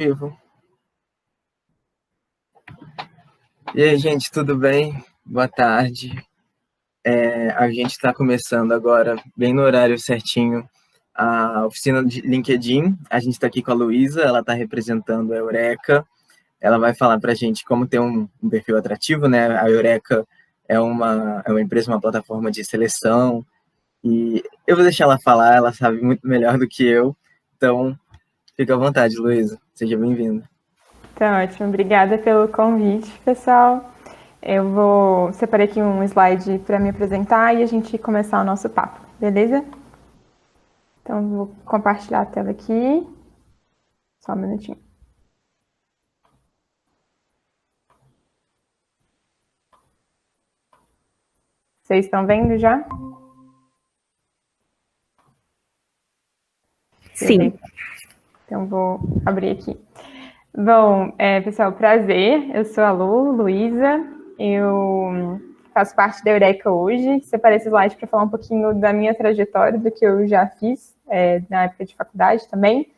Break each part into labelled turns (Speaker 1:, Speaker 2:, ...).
Speaker 1: Vivo. E aí, gente, tudo bem? Boa tarde. A gente está começando agora, bem no horário certinho, a oficina de LinkedIn. A gente está aqui com a Luísa, ela está representando a Eureka. Ela vai falar para a gente como ter um perfil atrativo, né? A Eureka é uma empresa, uma plataforma de seleção. E eu vou deixar ela falar, ela sabe muito melhor do que eu. Então, fica à vontade, Luísa. Seja bem-vinda.
Speaker 2: Tá ótimo, obrigada pelo convite, pessoal. Eu separei aqui um slide para me apresentar e a gente começar o nosso papo, beleza? Então, vou compartilhar a tela aqui. Só um minutinho. Vocês estão vendo já?
Speaker 3: Sim.
Speaker 2: Beleza. Então, vou abrir aqui. Bom, pessoal, prazer. Eu sou a Luísa. Eu faço parte da Eureka hoje. Separei esse slide para falar um pouquinho da minha trajetória, do que eu já fiz na época de faculdade também.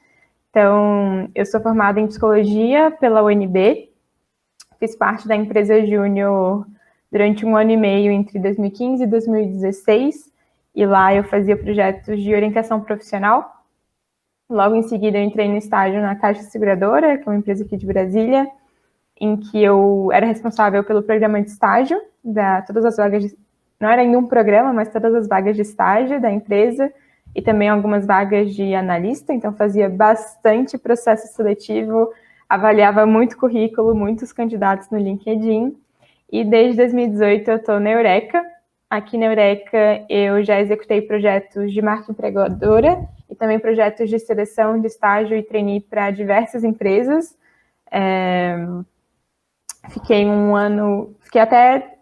Speaker 2: Então, eu sou formada em psicologia pela UNB. Fiz parte da empresa Júnior durante 1 ano e meio, entre 2015 e 2016. E lá eu fazia projetos de orientação profissional. Logo em seguida, eu entrei no estágio na Caixa Seguradora, que é uma empresa aqui de Brasília, em que eu era responsável pelo programa de estágio, todas as vagas, não era em um programa, mas todas as vagas de estágio da empresa, e também algumas vagas de analista, então fazia bastante processo seletivo, avaliava muito currículo, muitos candidatos no LinkedIn, e desde 2018 eu estou na Eureka. Aqui na Eureka eu já executei projetos de marca empregadora e também projetos de seleção de estágio e trainee para diversas empresas. Fiquei até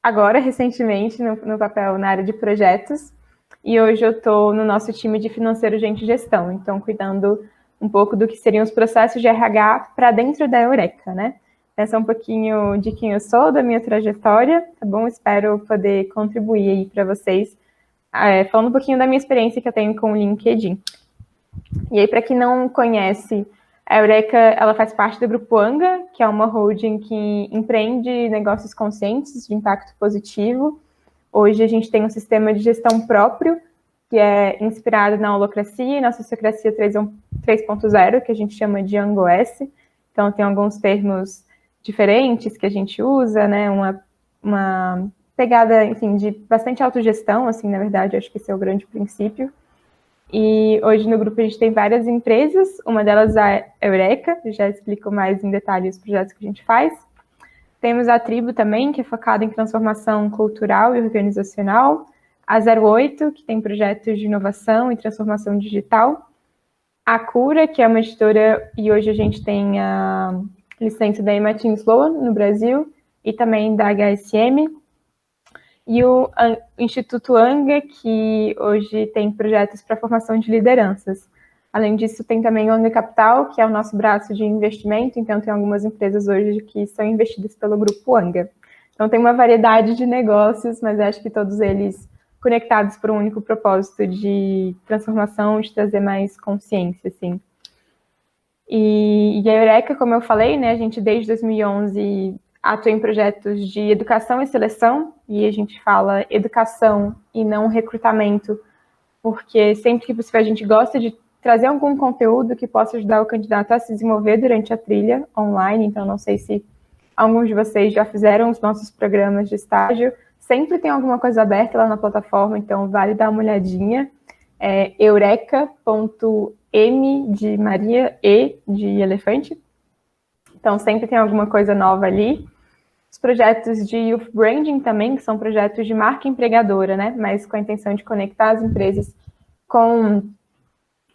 Speaker 2: agora, recentemente, no papel na área de projetos, e hoje eu estou no nosso time de financeiro, gente e gestão, então cuidando um pouco do que seriam os processos de RH para dentro da Eureka, né? Essa é um pouquinho de quem eu sou, da minha trajetória, tá bom? Espero poder contribuir aí para vocês, falando um pouquinho da minha experiência que eu tenho com o LinkedIn. E aí, para quem não conhece, a Eureka, ela faz parte do Grupo Anga, que é uma holding que empreende negócios conscientes de impacto positivo. Hoje a gente tem um sistema de gestão próprio, que é inspirado na holacracia e na sociocracia 3.0, que a gente chama de AngoS. Então, tem alguns termos diferentes que a gente usa, né? Uma pegada, enfim, de bastante autogestão, assim, na verdade, acho que esse é o grande princípio. E hoje no grupo a gente tem várias empresas, uma delas é a Eureka, já explico mais em detalhe os projetos que a gente faz. Temos a Tribo também, que é focada em transformação cultural e organizacional. A 08, que tem projetos de inovação e transformação digital. A Cura, que é uma editora, e hoje a gente tem a licença da Martin Sloan no Brasil, e também da HSM. E o Instituto Anga, que hoje tem projetos para formação de lideranças. Além disso, tem também o Anga Capital, que é o nosso braço de investimento, então tem algumas empresas hoje que são investidas pelo Grupo Anga. Então tem uma variedade de negócios, mas acho que todos eles conectados por um único propósito de transformação, de trazer mais consciência, assim. E a Eureka, como eu falei, né, a gente desde 2011 atua em projetos de educação e seleção, e a gente fala educação e não recrutamento, porque sempre que possível a gente gosta de trazer algum conteúdo que possa ajudar o candidato a se desenvolver durante a trilha online. Então, não sei se alguns de vocês já fizeram os nossos programas de estágio, sempre tem alguma coisa aberta lá na plataforma, então vale dar uma olhadinha. É eureka.m de Maria, E de elefante. Então, sempre tem alguma coisa nova ali. Os projetos de Youth Branding também, que são projetos de marca empregadora, né? Mas com a intenção de conectar as empresas com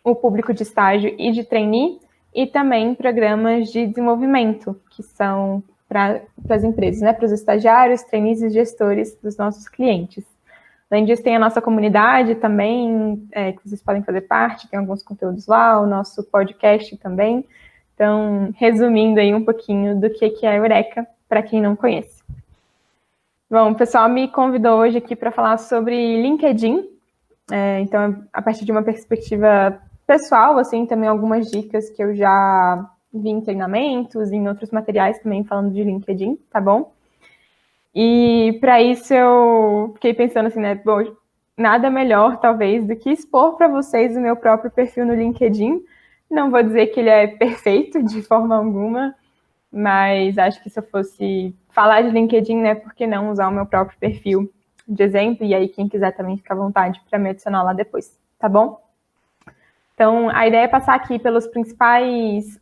Speaker 2: o público de estágio e de trainee, e também programas de desenvolvimento, que são para as empresas, né? Para os estagiários, trainees e gestores dos nossos clientes. Além disso, tem a nossa comunidade também, que vocês podem fazer parte, tem alguns conteúdos lá, o nosso podcast também. Então, resumindo aí um pouquinho do que é a Eureka, para quem não conhece. Bom, o pessoal me convidou hoje aqui para falar sobre LinkedIn. Então, a partir de uma perspectiva pessoal, assim, também algumas dicas que eu já vi em treinamentos, em outros materiais também falando de LinkedIn, tá bom? E para isso eu fiquei pensando assim, né, bom, nada melhor talvez do que expor para vocês o meu próprio perfil no LinkedIn. Não vou dizer que ele é perfeito de forma alguma, mas acho que se eu fosse falar de LinkedIn, né, por que não usar o meu próprio perfil de exemplo? E aí quem quiser também fica à vontade para me adicionar lá depois, tá bom? Então, a ideia é passar aqui pelos principais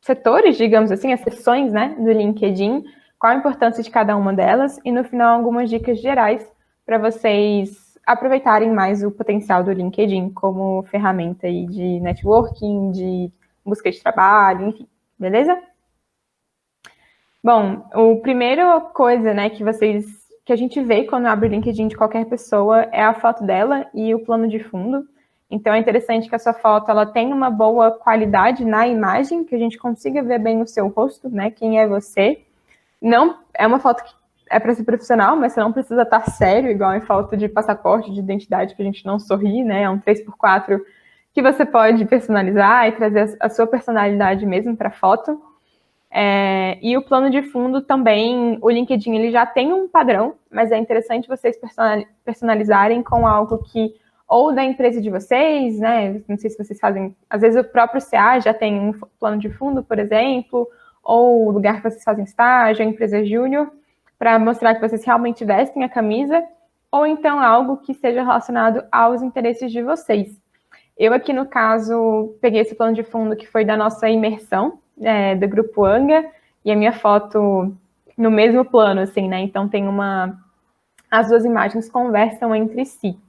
Speaker 2: setores, digamos assim, as seções, né, do LinkedIn, qual a importância de cada uma delas e, no final, algumas dicas gerais para vocês aproveitarem mais o potencial do LinkedIn como ferramenta aí de networking, de busca de trabalho, enfim, beleza? Bom, a primeira coisa, né, que a gente vê quando abre o LinkedIn de qualquer pessoa é a foto dela e o plano de fundo. Então, é interessante que a sua foto ela tenha uma boa qualidade na imagem, que a gente consiga ver bem o seu rosto, né? Quem é você. Não é uma foto que é para ser profissional, mas você não precisa estar sério, igual em foto de passaporte, de identidade, que a gente não sorri, né? É um 3x4 que você pode personalizar e trazer a sua personalidade mesmo para a foto. E o plano de fundo também, o LinkedIn ele já tem um padrão, mas é interessante vocês personalizarem com algo que ou da empresa de vocês, né? Não sei se vocês fazem, às vezes o próprio CA já tem um plano de fundo, por exemplo, ou o lugar que vocês fazem estágio, a empresa júnior, para mostrar que vocês realmente vestem a camisa, ou então algo que seja relacionado aos interesses de vocês. Eu aqui, no caso, peguei esse plano de fundo que foi da nossa imersão, do Grupo Anga, e a minha foto no mesmo plano, assim, né? Então, as duas imagens conversam entre si.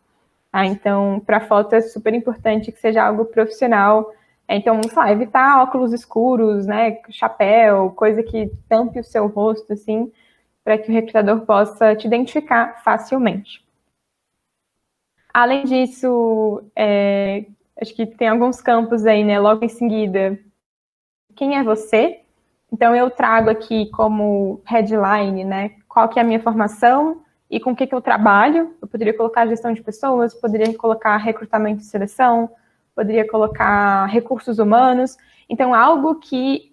Speaker 2: Então, para a foto é super importante que seja algo profissional. Então, sei lá, evitar óculos escuros, né, chapéu, coisa que tampe o seu rosto, assim, para que o recrutador possa te identificar facilmente. Além disso, acho que tem alguns campos aí, né, logo em seguida. Quem é você? Então, eu trago aqui como headline, né, qual que é a minha formação, e com o que eu trabalho. Eu poderia colocar gestão de pessoas, poderia colocar recrutamento e seleção, poderia colocar recursos humanos. Então, algo que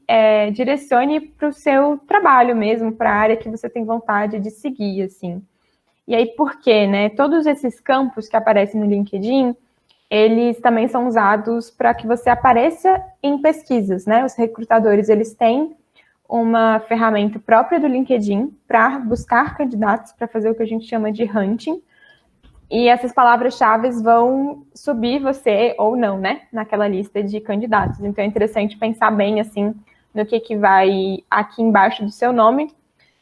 Speaker 2: direcione para o seu trabalho mesmo, para a área que você tem vontade de seguir, assim. E aí, por quê, né? Todos esses campos que aparecem no LinkedIn, eles também são usados para que você apareça em pesquisas, né? Os recrutadores, eles têm uma ferramenta própria do LinkedIn para buscar candidatos, para fazer o que a gente chama de hunting. E essas palavras-chave vão subir você ou não, né, naquela lista de candidatos. Então é interessante pensar bem, assim, no que vai aqui embaixo do seu nome,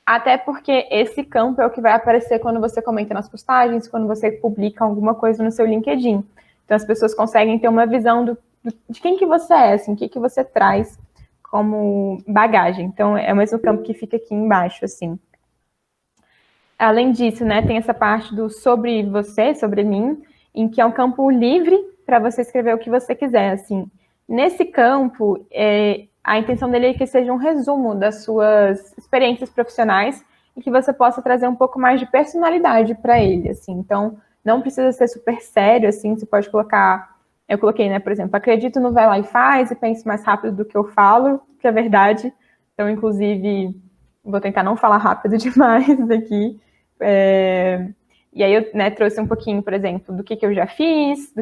Speaker 2: até porque esse campo é o que vai aparecer quando você comenta nas postagens, quando você publica alguma coisa no seu LinkedIn. Então as pessoas conseguem ter uma visão de quem que você é, assim, o que você traz como bagagem. Então, é o mesmo campo que fica aqui embaixo, assim. Além disso, né, tem essa parte do sobre você, sobre mim, em que é um campo livre para você escrever o que você quiser, assim. Nesse campo, a intenção dele é que seja um resumo das suas experiências profissionais e que você possa trazer um pouco mais de personalidade para ele, assim. Então, não precisa ser super sério, assim, você pode colocar... Eu coloquei, né, por exemplo, acredito no vai lá e faz e pense mais rápido do que eu falo, que é verdade. Então, inclusive, vou tentar não falar rápido demais aqui. E aí eu, né, trouxe um pouquinho, por exemplo, do que eu já fiz,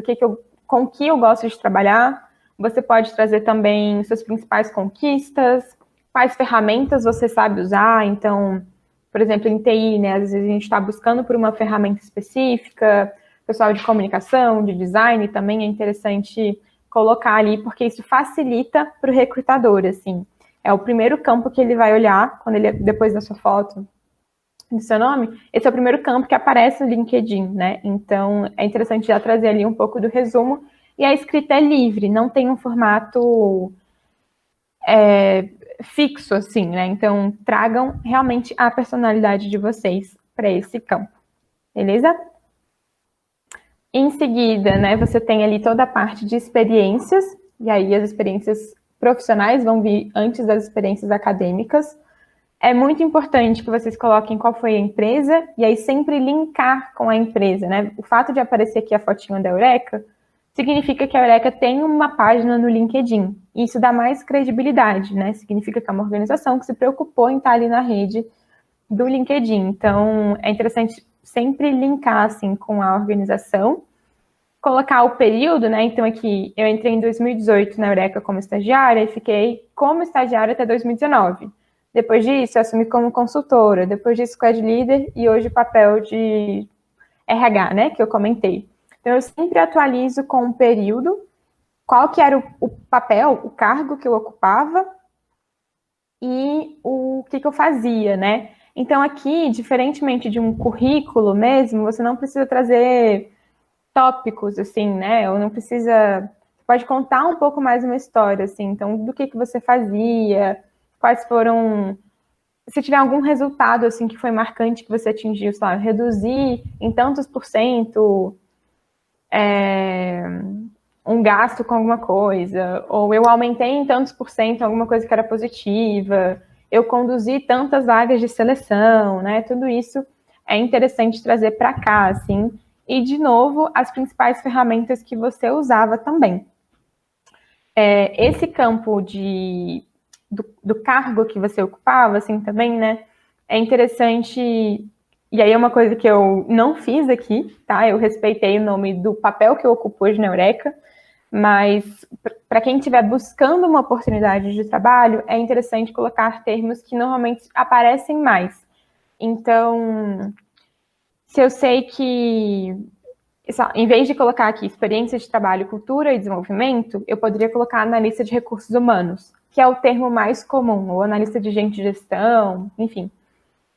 Speaker 2: com o que eu gosto de trabalhar. Você pode trazer também suas principais conquistas, quais ferramentas você sabe usar. Então, por exemplo, em TI, né, às vezes a gente está buscando por uma ferramenta específica. Pessoal de comunicação, de design, também é interessante colocar ali, porque isso facilita para o recrutador, assim. É o primeiro campo que ele vai olhar, quando ele, depois da sua foto, do seu nome, esse é o primeiro campo que aparece no LinkedIn, né? Então, é interessante já trazer ali um pouco do resumo, e a escrita é livre, não tem um formato fixo, assim, né? Então, tragam realmente a personalidade de vocês para esse campo, beleza? Em seguida, né, você tem ali toda a parte de experiências, e aí as experiências profissionais vão vir antes das experiências acadêmicas. É muito importante que vocês coloquem qual foi a empresa, e aí sempre linkar com a empresa, né? O fato de aparecer aqui a fotinha da Eureka significa que a Eureka tem uma página no LinkedIn. Isso dá mais credibilidade, né? Significa que é uma organização que se preocupou em estar ali na rede do LinkedIn. Então, é interessante sempre linkar, assim, com a organização, colocar o período, né? Então, aqui, eu entrei em 2018 na Eureka como estagiária e fiquei como estagiária até 2019. Depois disso, eu assumi como consultora. Depois disso, Squad Leader e hoje o papel de RH, né? Que eu comentei. Então, eu sempre atualizo com o período, qual que era o papel, o cargo que eu ocupava e o que eu fazia, né? Então, aqui, diferentemente de um currículo mesmo, você não precisa trazer tópicos, assim, né? Ou não precisa... Pode contar um pouco mais uma história, assim. Então, do que você fazia, quais foram... Se tiver algum resultado, assim, que foi marcante que você atingiu, sei lá, reduzir em tantos por cento um gasto com alguma coisa, ou eu aumentei em tantos por cento alguma coisa que era positiva, eu conduzi tantas vagas de seleção, né? Tudo isso é interessante trazer para cá, assim. E, de novo, as principais ferramentas que você usava também. Esse campo do cargo que você ocupava, assim, também, né? É interessante, e aí é uma coisa que eu não fiz aqui, tá? Eu respeitei o nome do papel que eu ocupo hoje na Eureka, mas para quem estiver buscando uma oportunidade de trabalho, é interessante colocar termos que normalmente aparecem mais. Então, se eu sei que, em vez de colocar aqui experiência de trabalho, cultura e desenvolvimento, eu poderia colocar analista de recursos humanos, que é o termo mais comum, ou analista de gente de gestão, enfim,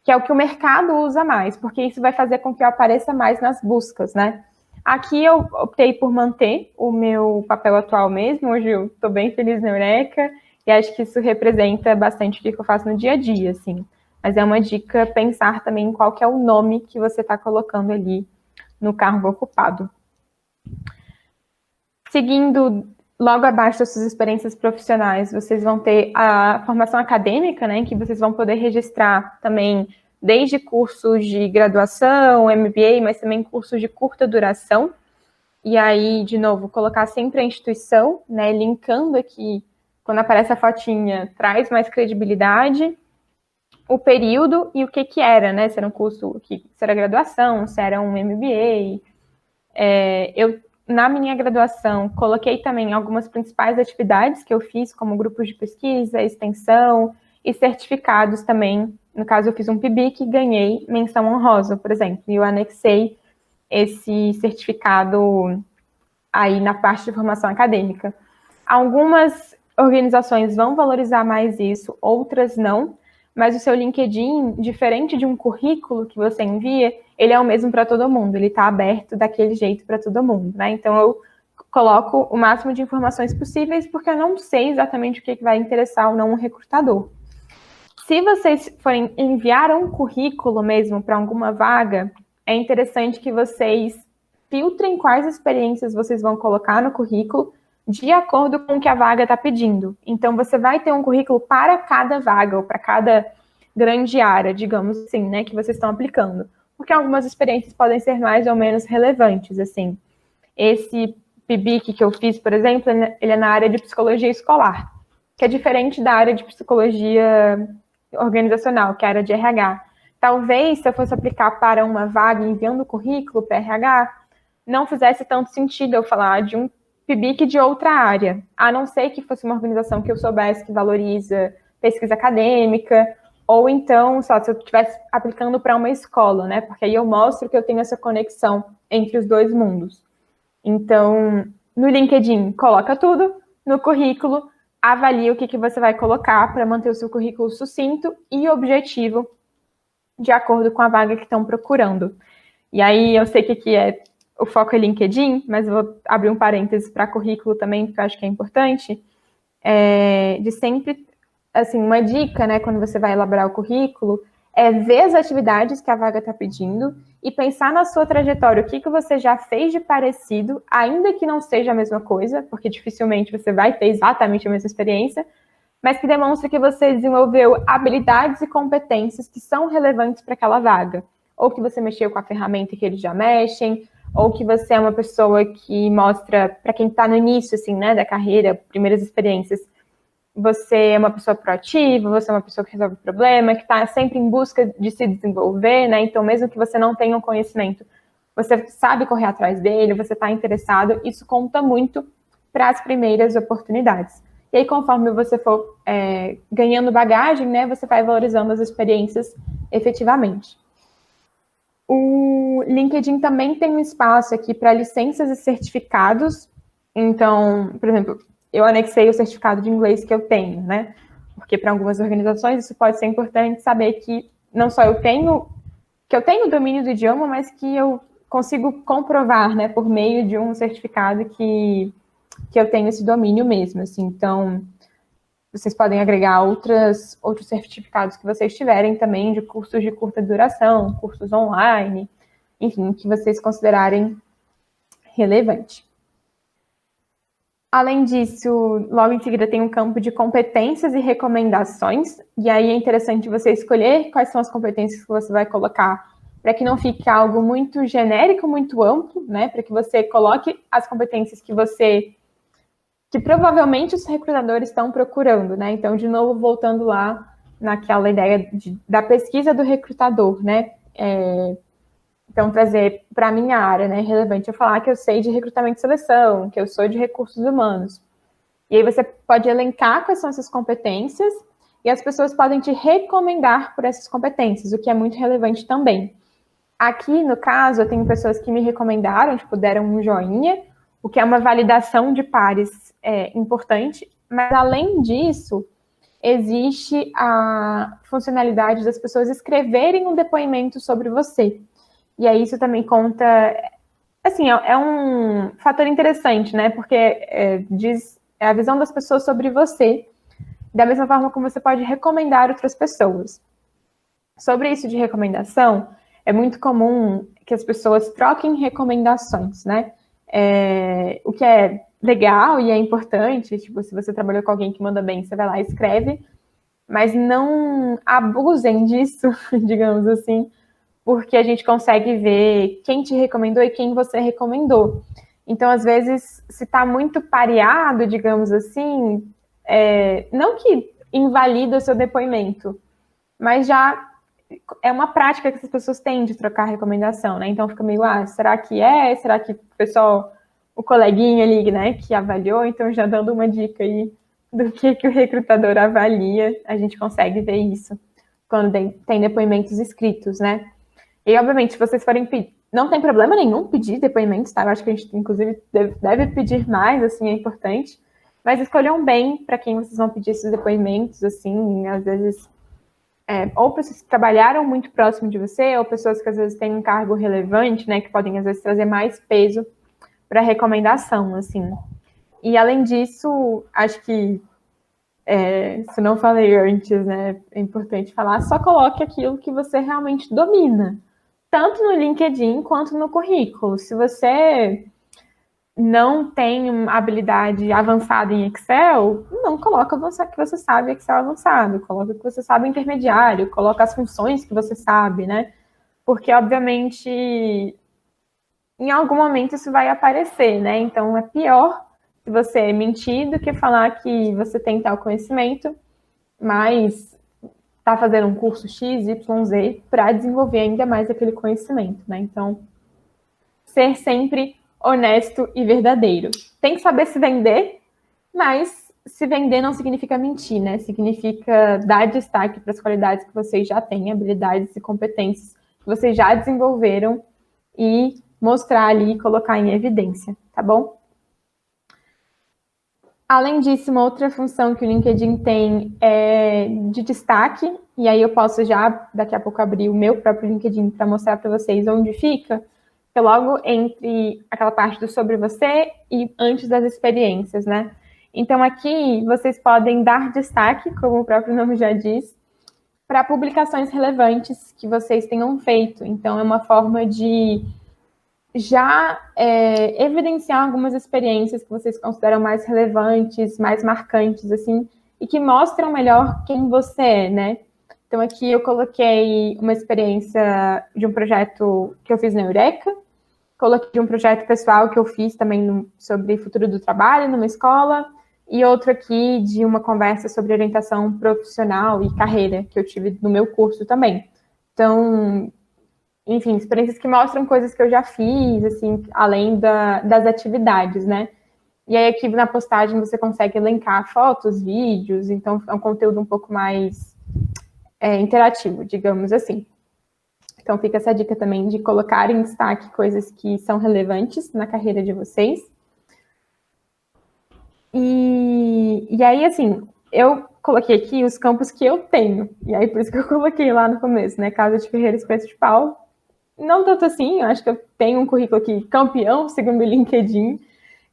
Speaker 2: que é o que o mercado usa mais, porque isso vai fazer com que eu apareça mais nas buscas, né? Aqui eu optei por manter o meu papel atual mesmo, hoje eu estou bem feliz na Eureka, e acho que isso representa bastante o que eu faço no dia a dia, assim. Mas é uma dica pensar também em qual que é o nome que você está colocando ali no cargo ocupado. Seguindo logo abaixo das suas experiências profissionais, vocês vão ter a formação acadêmica, né, que vocês vão poder registrar também desde cursos de graduação, MBA, mas também cursos de curta duração. E aí, de novo, colocar sempre a instituição, né, linkando aqui, quando aparece a fotinha, traz mais credibilidade, o período e o que era, né, se era um curso, se era graduação, se era um MBA. Eu, na minha graduação, coloquei também algumas principais atividades que eu fiz, como grupos de pesquisa, extensão e certificados também. No caso, eu fiz um PIBIC e ganhei menção honrosa, por exemplo, e eu anexei esse certificado aí na parte de formação acadêmica. Algumas organizações vão valorizar mais isso, outras não, mas o seu LinkedIn, diferente de um currículo que você envia, ele é o mesmo para todo mundo, ele está aberto daquele jeito para todo mundo, né? Então, eu coloco o máximo de informações possíveis, porque eu não sei exatamente o que vai interessar ou não um recrutador. Se vocês forem enviar um currículo mesmo para alguma vaga, é interessante que vocês filtrem quais experiências vocês vão colocar no currículo de acordo com o que a vaga está pedindo. Então, você vai ter um currículo para cada vaga ou para cada grande área, digamos assim, né, que vocês estão aplicando. Porque algumas experiências podem ser mais ou menos relevantes, assim. Esse PIBIC que eu fiz, por exemplo, ele é na área de psicologia escolar, que é diferente da área de psicologia organizacional, que é a área de RH. Talvez, se eu fosse aplicar para uma vaga enviando currículo para RH, não fizesse tanto sentido eu falar de um PIBIC de outra área, a não ser que fosse uma organização que eu soubesse que valoriza pesquisa acadêmica, ou então, só se eu estivesse aplicando para uma escola, né? Porque aí eu mostro que eu tenho essa conexão entre os dois mundos. Então, no LinkedIn, coloca tudo, no currículo, avalia o que você vai colocar para manter o seu currículo sucinto e objetivo, de acordo com a vaga que estão procurando. E aí, eu sei que aqui o foco é LinkedIn, mas eu vou abrir um parênteses para currículo também, porque eu acho que é importante, de sempre, assim, uma dica, né, quando você vai elaborar o currículo, é ver as atividades que a vaga está pedindo e pensar na sua trajetória, o que você já fez de parecido, ainda que não seja a mesma coisa, porque dificilmente você vai ter exatamente a mesma experiência, mas que demonstra que você desenvolveu habilidades e competências que são relevantes para aquela vaga. Ou que você mexeu com a ferramenta que eles já mexem, ou que você é uma pessoa que mostra, para quem está no início, assim, né, da carreira, primeiras experiências, você é uma pessoa proativa, você é uma pessoa que resolve problema, que está sempre em busca de se desenvolver, né? Então, mesmo que você não tenha um conhecimento, você sabe correr atrás dele, você está interessado, isso conta muito para as primeiras oportunidades. E aí, conforme você for ganhando bagagem, né, você vai valorizando as experiências efetivamente. O LinkedIn também tem um espaço aqui para licenças e certificados. Então, por exemplo, eu anexei o certificado de inglês que eu tenho, né? Porque para algumas organizações isso pode ser importante saber que não só eu tenho domínio do idioma, mas que eu consigo comprovar, né, por meio de um certificado que eu tenho esse domínio mesmo, assim. Então, vocês podem agregar outros certificados que vocês tiverem também, de cursos de curta duração, cursos online, enfim, que vocês considerarem relevante. Além disso, logo em seguida tem um campo de competências e recomendações, e aí é interessante você escolher quais são as competências que você vai colocar, para que não fique algo muito genérico, muito amplo, né? Para que você coloque as competências que provavelmente os recrutadores estão procurando, né? Então, de novo, voltando lá naquela ideia da pesquisa do recrutador, né? Então, trazer para a minha área, né, relevante eu falar que eu sei de recrutamento e seleção, que eu sou de recursos humanos. E aí você pode elencar quais são essas competências e as pessoas podem te recomendar por essas competências, o que é muito relevante também. Aqui, no caso, eu tenho pessoas que me recomendaram, tipo, deram um joinha, o que é uma validação de pares importante, mas além disso, existe a funcionalidade das pessoas escreverem um depoimento sobre você. E aí isso também conta, assim, é um fator interessante, né? Porque diz a visão das pessoas sobre você, da mesma forma como você pode recomendar outras pessoas. Sobre isso de recomendação, é muito comum que as pessoas troquem recomendações, né? O que é legal e é importante, tipo, se você trabalhou com alguém que manda bem, você vai lá e escreve, mas não abusem disso, digamos assim, porque a gente consegue ver quem te recomendou e quem você recomendou. Então, às vezes, se está muito pareado, digamos assim, não que invalida o seu depoimento, mas já é uma prática que as pessoas têm de trocar recomendação, né? Então fica meio, será que é? Será que o coleguinha ali, né, que avaliou? Então já dando uma dica aí do que o recrutador avalia, a gente consegue ver isso quando tem depoimentos escritos, né? E, obviamente, se vocês forem pedir, não tem problema nenhum pedir depoimentos, tá? Eu acho que a gente, inclusive, deve pedir mais, assim, é importante. Mas escolham bem para quem vocês vão pedir esses depoimentos, assim, às vezes, ou pessoas que trabalharam muito próximo de você, ou pessoas que, às vezes, têm um cargo relevante, né, que podem, às vezes, trazer mais peso para a recomendação, assim. E, além disso, acho que, se não falei antes, né, é importante falar, só coloque aquilo que você realmente domina, tanto no LinkedIn quanto no currículo. Se você não tem uma habilidade avançada em Excel, não coloca que você sabe Excel avançado, coloca que você sabe intermediário, coloca as funções que você sabe, né? Porque, obviamente, em algum momento isso vai aparecer, né? Então, é pior se você mentir do que falar que você tem tal conhecimento, mas está fazendo um curso X, Y, Z para desenvolver ainda mais aquele conhecimento, né? Então, ser sempre honesto e verdadeiro. Tem que saber se vender, mas se vender não significa mentir, né? Significa dar destaque para as qualidades que vocês já têm, habilidades e competências que vocês já desenvolveram e mostrar ali e colocar em evidência, tá bom? Além disso, uma outra função que o LinkedIn tem é de destaque, e aí eu posso já, daqui a pouco, abrir o meu próprio LinkedIn para mostrar para vocês onde fica, que é logo entre aquela parte do sobre você e antes das experiências, né? Então, aqui, vocês podem dar destaque, como o próprio nome já diz, para publicações relevantes que vocês tenham feito. Então, é uma forma de já evidenciar algumas experiências que vocês consideram mais relevantes, mais marcantes, assim, e que mostram melhor quem você é, né? Então, aqui eu coloquei uma experiência de um projeto que eu fiz na Eureka, coloquei um projeto pessoal que eu fiz também sobre futuro do trabalho numa escola, e outro aqui de uma conversa sobre orientação profissional e carreira, que eu tive no meu curso também. Então, enfim, experiências que mostram coisas que eu já fiz, assim, além das atividades, né? E aí aqui na postagem você consegue elencar fotos, vídeos, então é um conteúdo um pouco mais interativo, digamos assim. Então fica essa dica também de colocar em destaque coisas que são relevantes na carreira de vocês. E aí, assim, eu coloquei aqui os campos que eu tenho. E aí, por isso que eu coloquei lá no começo, né? Casa de Ferreira, Espeto de Pau. Não tanto assim, eu acho que eu tenho um currículo aqui campeão, segundo o LinkedIn.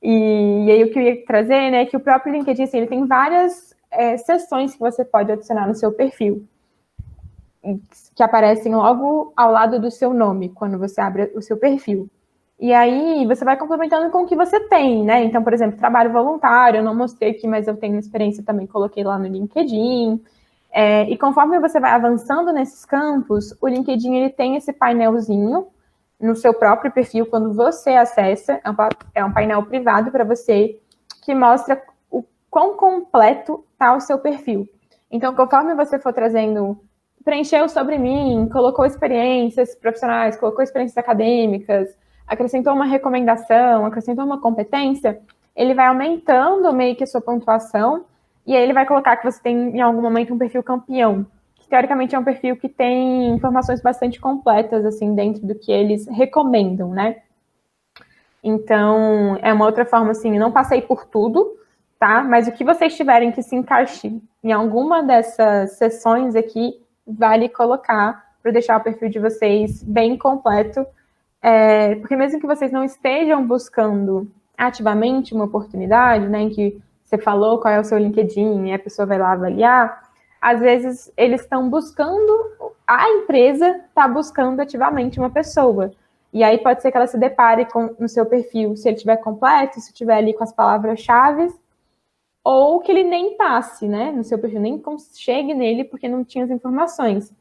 Speaker 2: E aí, eu queria trazer, né, que o próprio LinkedIn, assim, ele tem várias seções que você pode adicionar no seu perfil, que aparecem logo ao lado do seu nome, quando você abre o seu perfil. E aí, você vai complementando com o que você tem, né? Então, por exemplo, trabalho voluntário, eu não mostrei aqui, mas eu tenho uma experiência também, coloquei lá no LinkedIn. E conforme você vai avançando nesses campos, o LinkedIn, ele tem esse painelzinho no seu próprio perfil, quando você acessa, é um painel privado para você, que mostra o quão completo está o seu perfil. Então, conforme você for trazendo, preencheu sobre mim, colocou experiências profissionais, colocou experiências acadêmicas, acrescentou uma recomendação, acrescentou uma competência, ele vai aumentando meio que a sua pontuação, e aí ele vai colocar que você tem, em algum momento, um perfil campeão, que teoricamente é um perfil que tem informações bastante completas, assim, dentro do que eles recomendam, né? Então, é uma outra forma, assim, não passei por tudo, tá? Mas o que vocês tiverem que se encaixe em alguma dessas sessões aqui, vale colocar para deixar o perfil de vocês bem completo, porque mesmo que vocês não estejam buscando ativamente uma oportunidade, né, em que você falou qual é o seu LinkedIn e a pessoa vai lá avaliar, às vezes eles estão buscando, a empresa está buscando ativamente uma pessoa. E aí pode ser que ela se depare no seu perfil, se ele estiver completo, se estiver ali com as palavras-chave, ou que ele nem passe, né, no seu perfil, nem chegue nele porque não tinha as informações.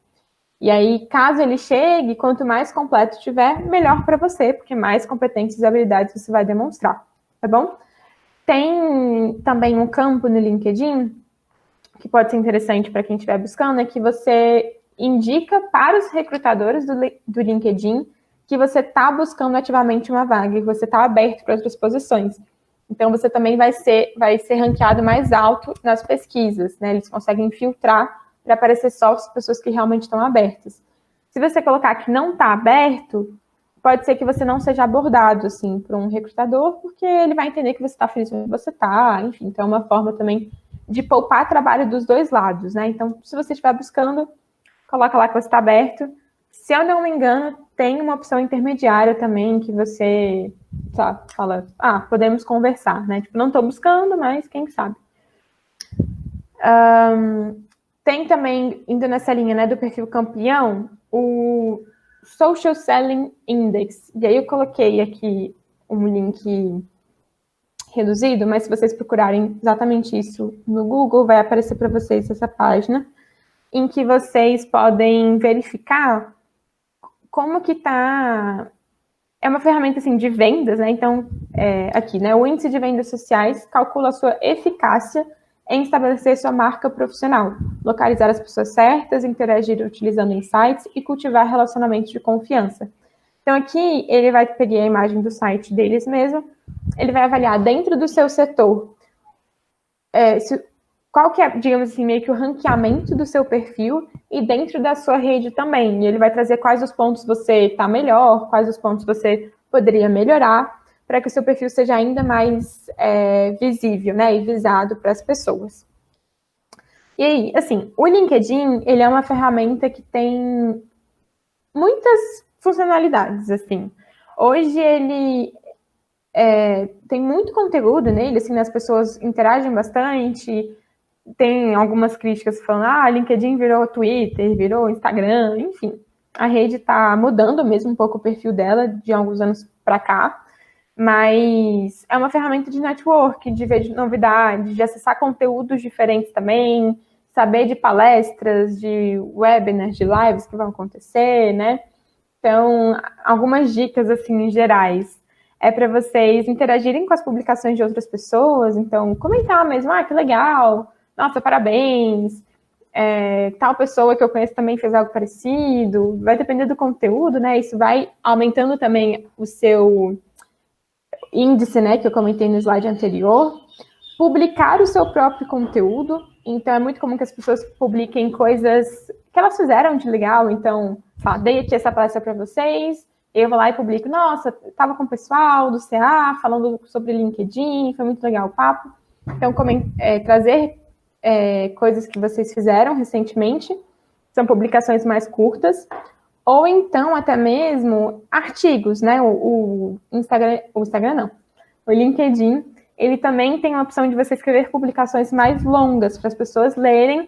Speaker 2: E aí, caso ele chegue, quanto mais completo tiver, melhor para você, porque mais competências e habilidades você vai demonstrar, tá bom? Tem também um campo no LinkedIn, que pode ser interessante para quem estiver buscando, é que você indica para os recrutadores do LinkedIn que você está buscando ativamente uma vaga, que você está aberto para outras posições. Então, você também vai ser ranqueado mais alto nas pesquisas, né? Eles conseguem filtrar para aparecer só as pessoas que realmente estão abertas. Se você colocar que não está aberto, pode ser que você não seja abordado, assim, por um recrutador, porque ele vai entender que você está feliz onde você está, enfim. Então, é uma forma também de poupar trabalho dos dois lados, né? Então, se você estiver buscando, coloca lá que você está aberto. Se eu não me engano, tem uma opção intermediária também, que você fala, podemos conversar, né? Tipo, não estou buscando, mas quem sabe. Tem também, indo nessa linha, né, do perfil campeão, o Social Selling Index. E aí eu coloquei aqui um link reduzido, mas se vocês procurarem exatamente isso no Google, vai aparecer para vocês essa página, em que vocês podem verificar como que está... É uma ferramenta, assim, de vendas, né? Então, aqui, né, o índice de vendas sociais calcula a sua eficácia em estabelecer sua marca profissional, localizar as pessoas certas, interagir utilizando insights e cultivar relacionamentos de confiança. Então, aqui, ele vai pegar a imagem do site deles mesmo, ele vai avaliar dentro do seu setor qual que é, digamos assim, meio que o ranqueamento do seu perfil e dentro da sua rede também. E ele vai trazer quais os pontos você está melhor, quais os pontos você poderia melhorar, para que o seu perfil seja ainda mais visível, né, e visado para as pessoas. E aí, assim, o LinkedIn, ele é uma ferramenta que tem muitas funcionalidades, assim. Hoje ele tem muito conteúdo nele, assim, as pessoas interagem bastante, tem algumas críticas falando, LinkedIn virou Twitter, virou Instagram, enfim. A rede está mudando mesmo um pouco o perfil dela de alguns anos para cá, mas é uma ferramenta de network, de ver de novidades, de acessar conteúdos diferentes também, saber de palestras, de webinars, de lives que vão acontecer, né? Então, algumas dicas, assim, gerais, é para vocês interagirem com as publicações de outras pessoas, então, comentar mesmo, que legal, nossa, parabéns, tal pessoa que eu conheço também fez algo parecido, vai depender do conteúdo, né, isso vai aumentando também o seu índice, né, que eu comentei no slide anterior. Publicar o seu próprio conteúdo, então é muito comum que as pessoas publiquem coisas que elas fizeram de legal, então, dei aqui essa palestra para vocês, eu vou lá e publico, nossa, estava com o pessoal do CA, falando sobre LinkedIn, foi muito legal o papo. Então, trazer coisas que vocês fizeram recentemente, são publicações mais curtas, ou então até mesmo artigos, né? O Instagram não, o LinkedIn, ele também tem a opção de você escrever publicações mais longas para as pessoas lerem,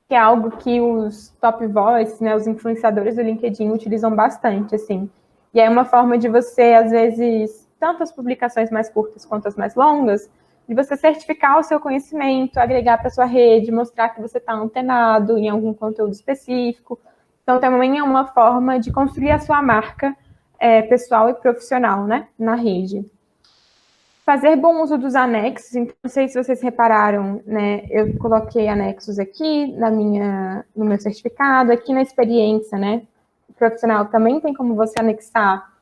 Speaker 2: que é algo que os top voices, né, os influenciadores do LinkedIn utilizam bastante, assim. E é uma forma de você, às vezes, tanto as publicações mais curtas quanto as mais longas, de você certificar o seu conhecimento, agregar para sua rede, mostrar que você está antenado em algum conteúdo específico. Então, também é uma forma de construir a sua marca pessoal e profissional, né, na rede. Fazer bom uso dos anexos, então, não sei se vocês repararam, né, eu coloquei anexos aqui no meu certificado, aqui na experiência, né, profissional também tem como você anexar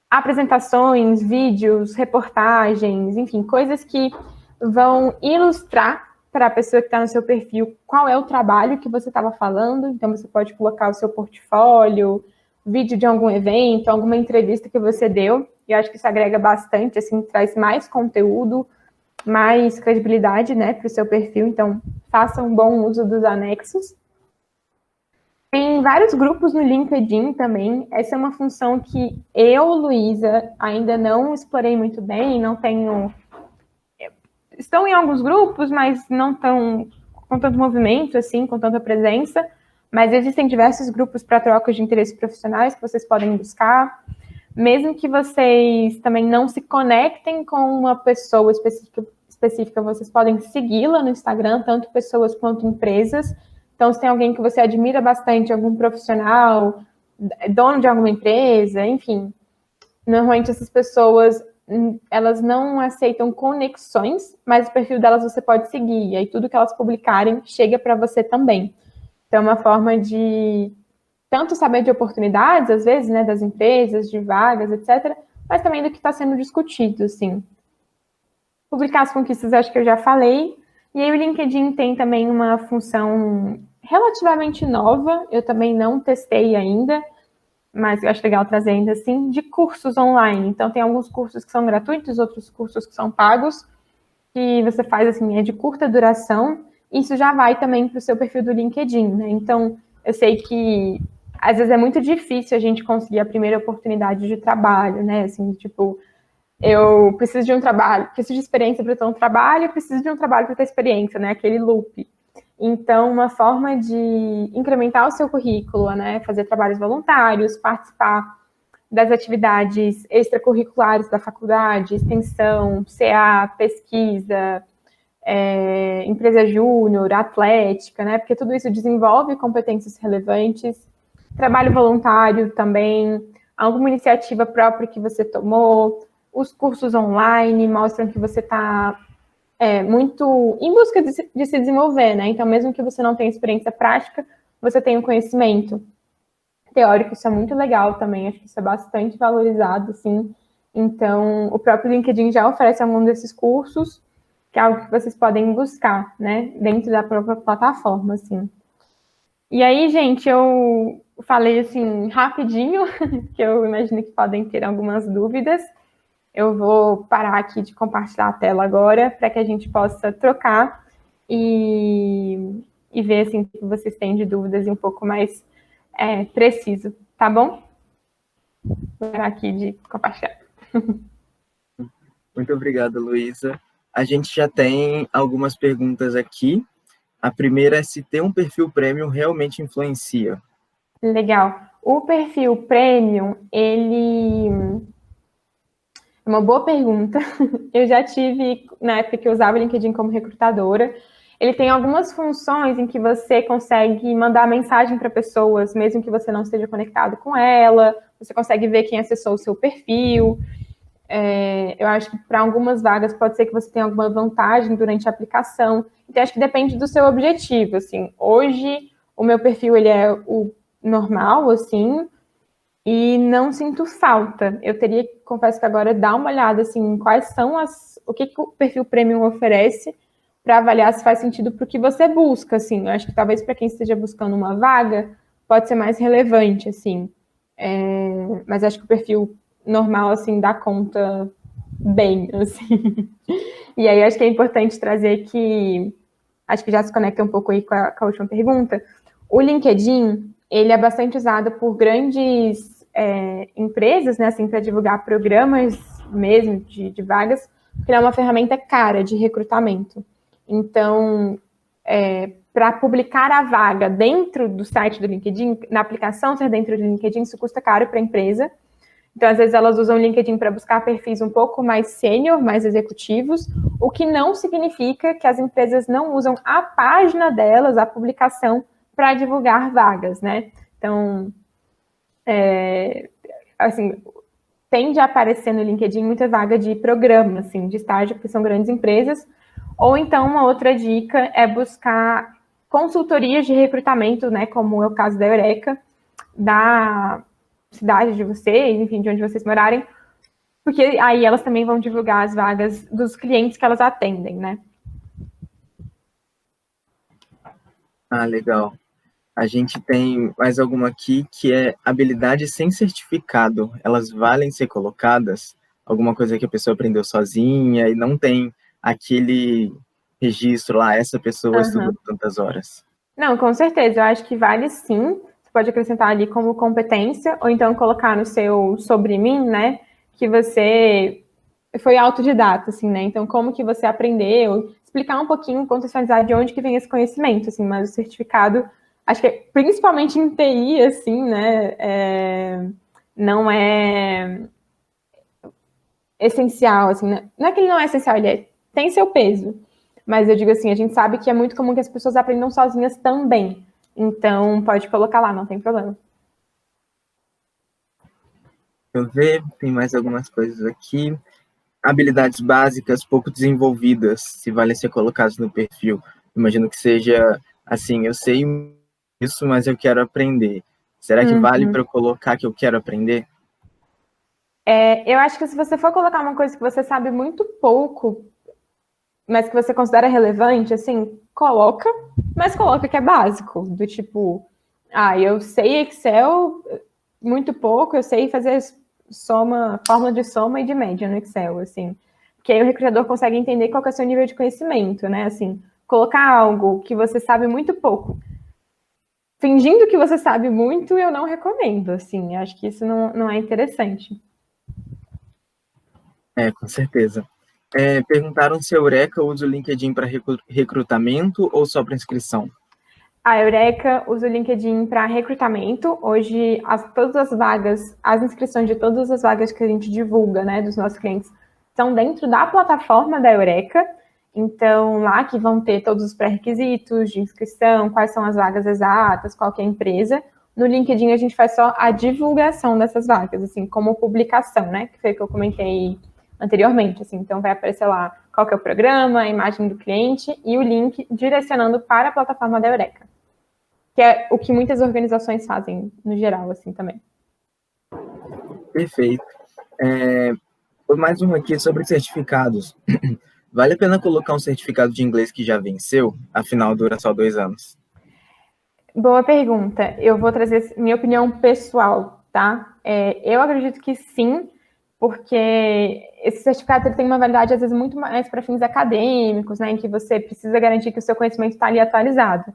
Speaker 2: apresentações, vídeos, reportagens, enfim, coisas que vão ilustrar para a pessoa que está no seu perfil qual é o trabalho que você estava falando, então você pode colocar o seu portfólio, vídeo de algum evento, alguma entrevista que você deu, e eu acho que isso agrega bastante, assim, traz mais conteúdo, mais credibilidade, né, para o seu perfil, então faça um bom uso dos anexos. Tem vários grupos no LinkedIn também, essa é uma função que eu, Luísa, ainda não explorei muito bem, não tenho... Estão em alguns grupos, mas não estão com tanto movimento, assim, com tanta presença, mas existem diversos grupos para troca de interesses profissionais que vocês podem buscar. Mesmo que vocês também não se conectem com uma pessoa específica, vocês podem segui-la no Instagram, tanto pessoas quanto empresas. Então, se tem alguém que você admira bastante, algum profissional, dono de alguma empresa, enfim, normalmente essas pessoas, elas não aceitam conexões, mas o perfil delas você pode seguir, e aí tudo que elas publicarem chega para você também. Então, é uma forma de tanto saber de oportunidades, às vezes, né, das empresas, de vagas, etc., mas também do que está sendo discutido, assim. Publicar as conquistas, acho que eu já falei. E aí o LinkedIn tem também uma função relativamente nova, eu também não testei ainda, mas eu acho legal trazer ainda assim, de cursos online. Então, tem alguns cursos que são gratuitos, outros cursos que são pagos, que você faz, assim, de curta duração. Isso já vai também para o seu perfil do LinkedIn, né? Então, eu sei que às vezes é muito difícil a gente conseguir a primeira oportunidade de trabalho, né? Assim, tipo, eu preciso de um trabalho, preciso de experiência para ter um trabalho, preciso de um trabalho para ter experiência, né? Aquele loop. Então, uma forma de incrementar o seu currículo, né? Fazer trabalhos voluntários, participar das atividades extracurriculares da faculdade, extensão, CA, pesquisa, empresa júnior, atlética, né? Porque tudo isso desenvolve competências relevantes. Trabalho voluntário também, alguma iniciativa própria que você tomou, os cursos online mostram que você está muito em busca de se desenvolver, né? Então, mesmo que você não tenha experiência prática, você tem o conhecimento teórico, isso é muito legal também, acho que isso é bastante valorizado, assim. Então, o próprio LinkedIn já oferece algum desses cursos, que é algo que vocês podem buscar, né? Dentro da própria plataforma, assim. E aí, gente, eu falei, assim, rapidinho, que eu imagino que podem ter algumas dúvidas. Eu vou parar aqui de compartilhar a tela agora, para que a gente possa trocar e ver, assim, o que vocês têm de dúvidas e um pouco mais preciso, tá bom? Vou parar aqui de compartilhar.
Speaker 1: Muito obrigado, Luísa. A gente já tem algumas perguntas aqui. A primeira é se ter um perfil premium realmente influencia.
Speaker 2: Legal. O perfil premium, ele... É uma boa pergunta. Eu já tive, na época que eu usava o LinkedIn como recrutadora, Ele tem algumas funções em que você consegue mandar mensagem para pessoas, mesmo que você não esteja conectado com ela, você consegue ver quem acessou o seu perfil. Eu acho que para algumas vagas pode ser que você tenha alguma vantagem durante a aplicação. Então, acho que depende do seu objetivo, assim. Hoje, o meu perfil, ele é o normal, assim, e não sinto falta. Eu teria, confesso que agora, dar uma olhada, assim, em quais são o que o perfil Premium oferece para avaliar se faz sentido para o que você busca, assim. Eu acho que talvez para quem esteja buscando uma vaga, pode ser mais relevante, assim. Mas acho que o perfil normal, assim, dá conta bem, assim. E aí acho que é importante trazer que, acho que já se conecta um pouco aí com a última pergunta, o LinkedIn, ele é bastante usado por grandes empresas, né, assim, para divulgar programas mesmo de vagas, porque ele é uma ferramenta cara de recrutamento. Então, para publicar a vaga dentro do site do LinkedIn, na aplicação ser dentro do LinkedIn, isso custa caro para a empresa. Então, às vezes, elas usam o LinkedIn para buscar perfis um pouco mais sênior, mais executivos, o que não significa que as empresas não usam a página delas, a publicação, para divulgar vagas, né? Então, assim, tende a aparecer no LinkedIn muita vaga de programa, assim, de estágio, porque são grandes empresas. Ou então, uma outra dica é buscar consultorias de recrutamento, né, como é o caso da Eureka, da cidade de vocês, enfim, de onde vocês morarem, porque aí elas também vão divulgar as vagas dos clientes que elas atendem, né?
Speaker 1: Ah, legal. A gente tem mais alguma aqui que é habilidade sem certificado. Elas valem ser colocadas? Alguma coisa que a pessoa aprendeu sozinha e não tem aquele registro lá, essa pessoa estudou tantas horas.
Speaker 2: Não, com certeza, eu acho que vale sim. Você pode acrescentar ali como competência, ou então colocar no seu sobre mim, né? Que você foi autodidata, assim, né? Então, como que você aprendeu? Explicar um pouquinho, contextualizar de onde que vem esse conhecimento, assim, mas o certificado, acho que principalmente em TI, assim, né? Não é essencial, assim, né? Não é que ele não é essencial, tem seu peso. Mas eu digo assim, a gente sabe que é muito comum que as pessoas aprendam sozinhas também. Então, pode colocar lá, não tem problema.
Speaker 1: Deixa eu ver, tem mais algumas coisas aqui. Habilidades básicas pouco desenvolvidas, se valem ser colocadas no perfil. Imagino que seja assim, eu sei isso, mas eu quero aprender. Será que vale para eu colocar que eu quero aprender?
Speaker 2: Eu acho que se você for colocar uma coisa que você sabe muito pouco, mas que você considera relevante, assim, coloca, mas coloca que é básico, do tipo, eu sei Excel muito pouco, eu sei fazer fórmula de soma e de média no Excel, assim, porque aí o recrutador consegue entender qual que é o seu nível de conhecimento, né, assim, colocar algo que você sabe muito pouco, fingindo que você sabe muito, eu não recomendo, assim, acho que isso não é interessante.
Speaker 1: Com certeza. Perguntaram se a Eureka usa o LinkedIn para recrutamento ou só para inscrição.
Speaker 2: A Eureka usa o LinkedIn para recrutamento. Hoje, todas as vagas, as inscrições de todas as vagas que a gente divulga, né, dos nossos clientes, estão dentro da plataforma da Eureka. Então, lá que vão ter todos os pré-requisitos de inscrição, quais são as vagas exatas, qual que é a empresa. No LinkedIn, a gente faz só a divulgação dessas vagas, assim, como publicação, né, que foi o que eu comentei anteriormente. Assim, então, vai aparecer lá qual que é o programa, a imagem do cliente e o link direcionando para a plataforma da Eureka, que é o que muitas organizações fazem no geral, assim, também.
Speaker 1: Perfeito. Mais uma aqui sobre certificados. Vale a pena colocar um certificado de inglês que já venceu? Afinal, dura só 2 anos.
Speaker 2: Boa pergunta. Eu vou trazer minha opinião pessoal, tá? Eu acredito que sim, porque esse certificado ele tem uma validade, às vezes, muito mais para fins acadêmicos, né? Em que você precisa garantir que o seu conhecimento está ali atualizado.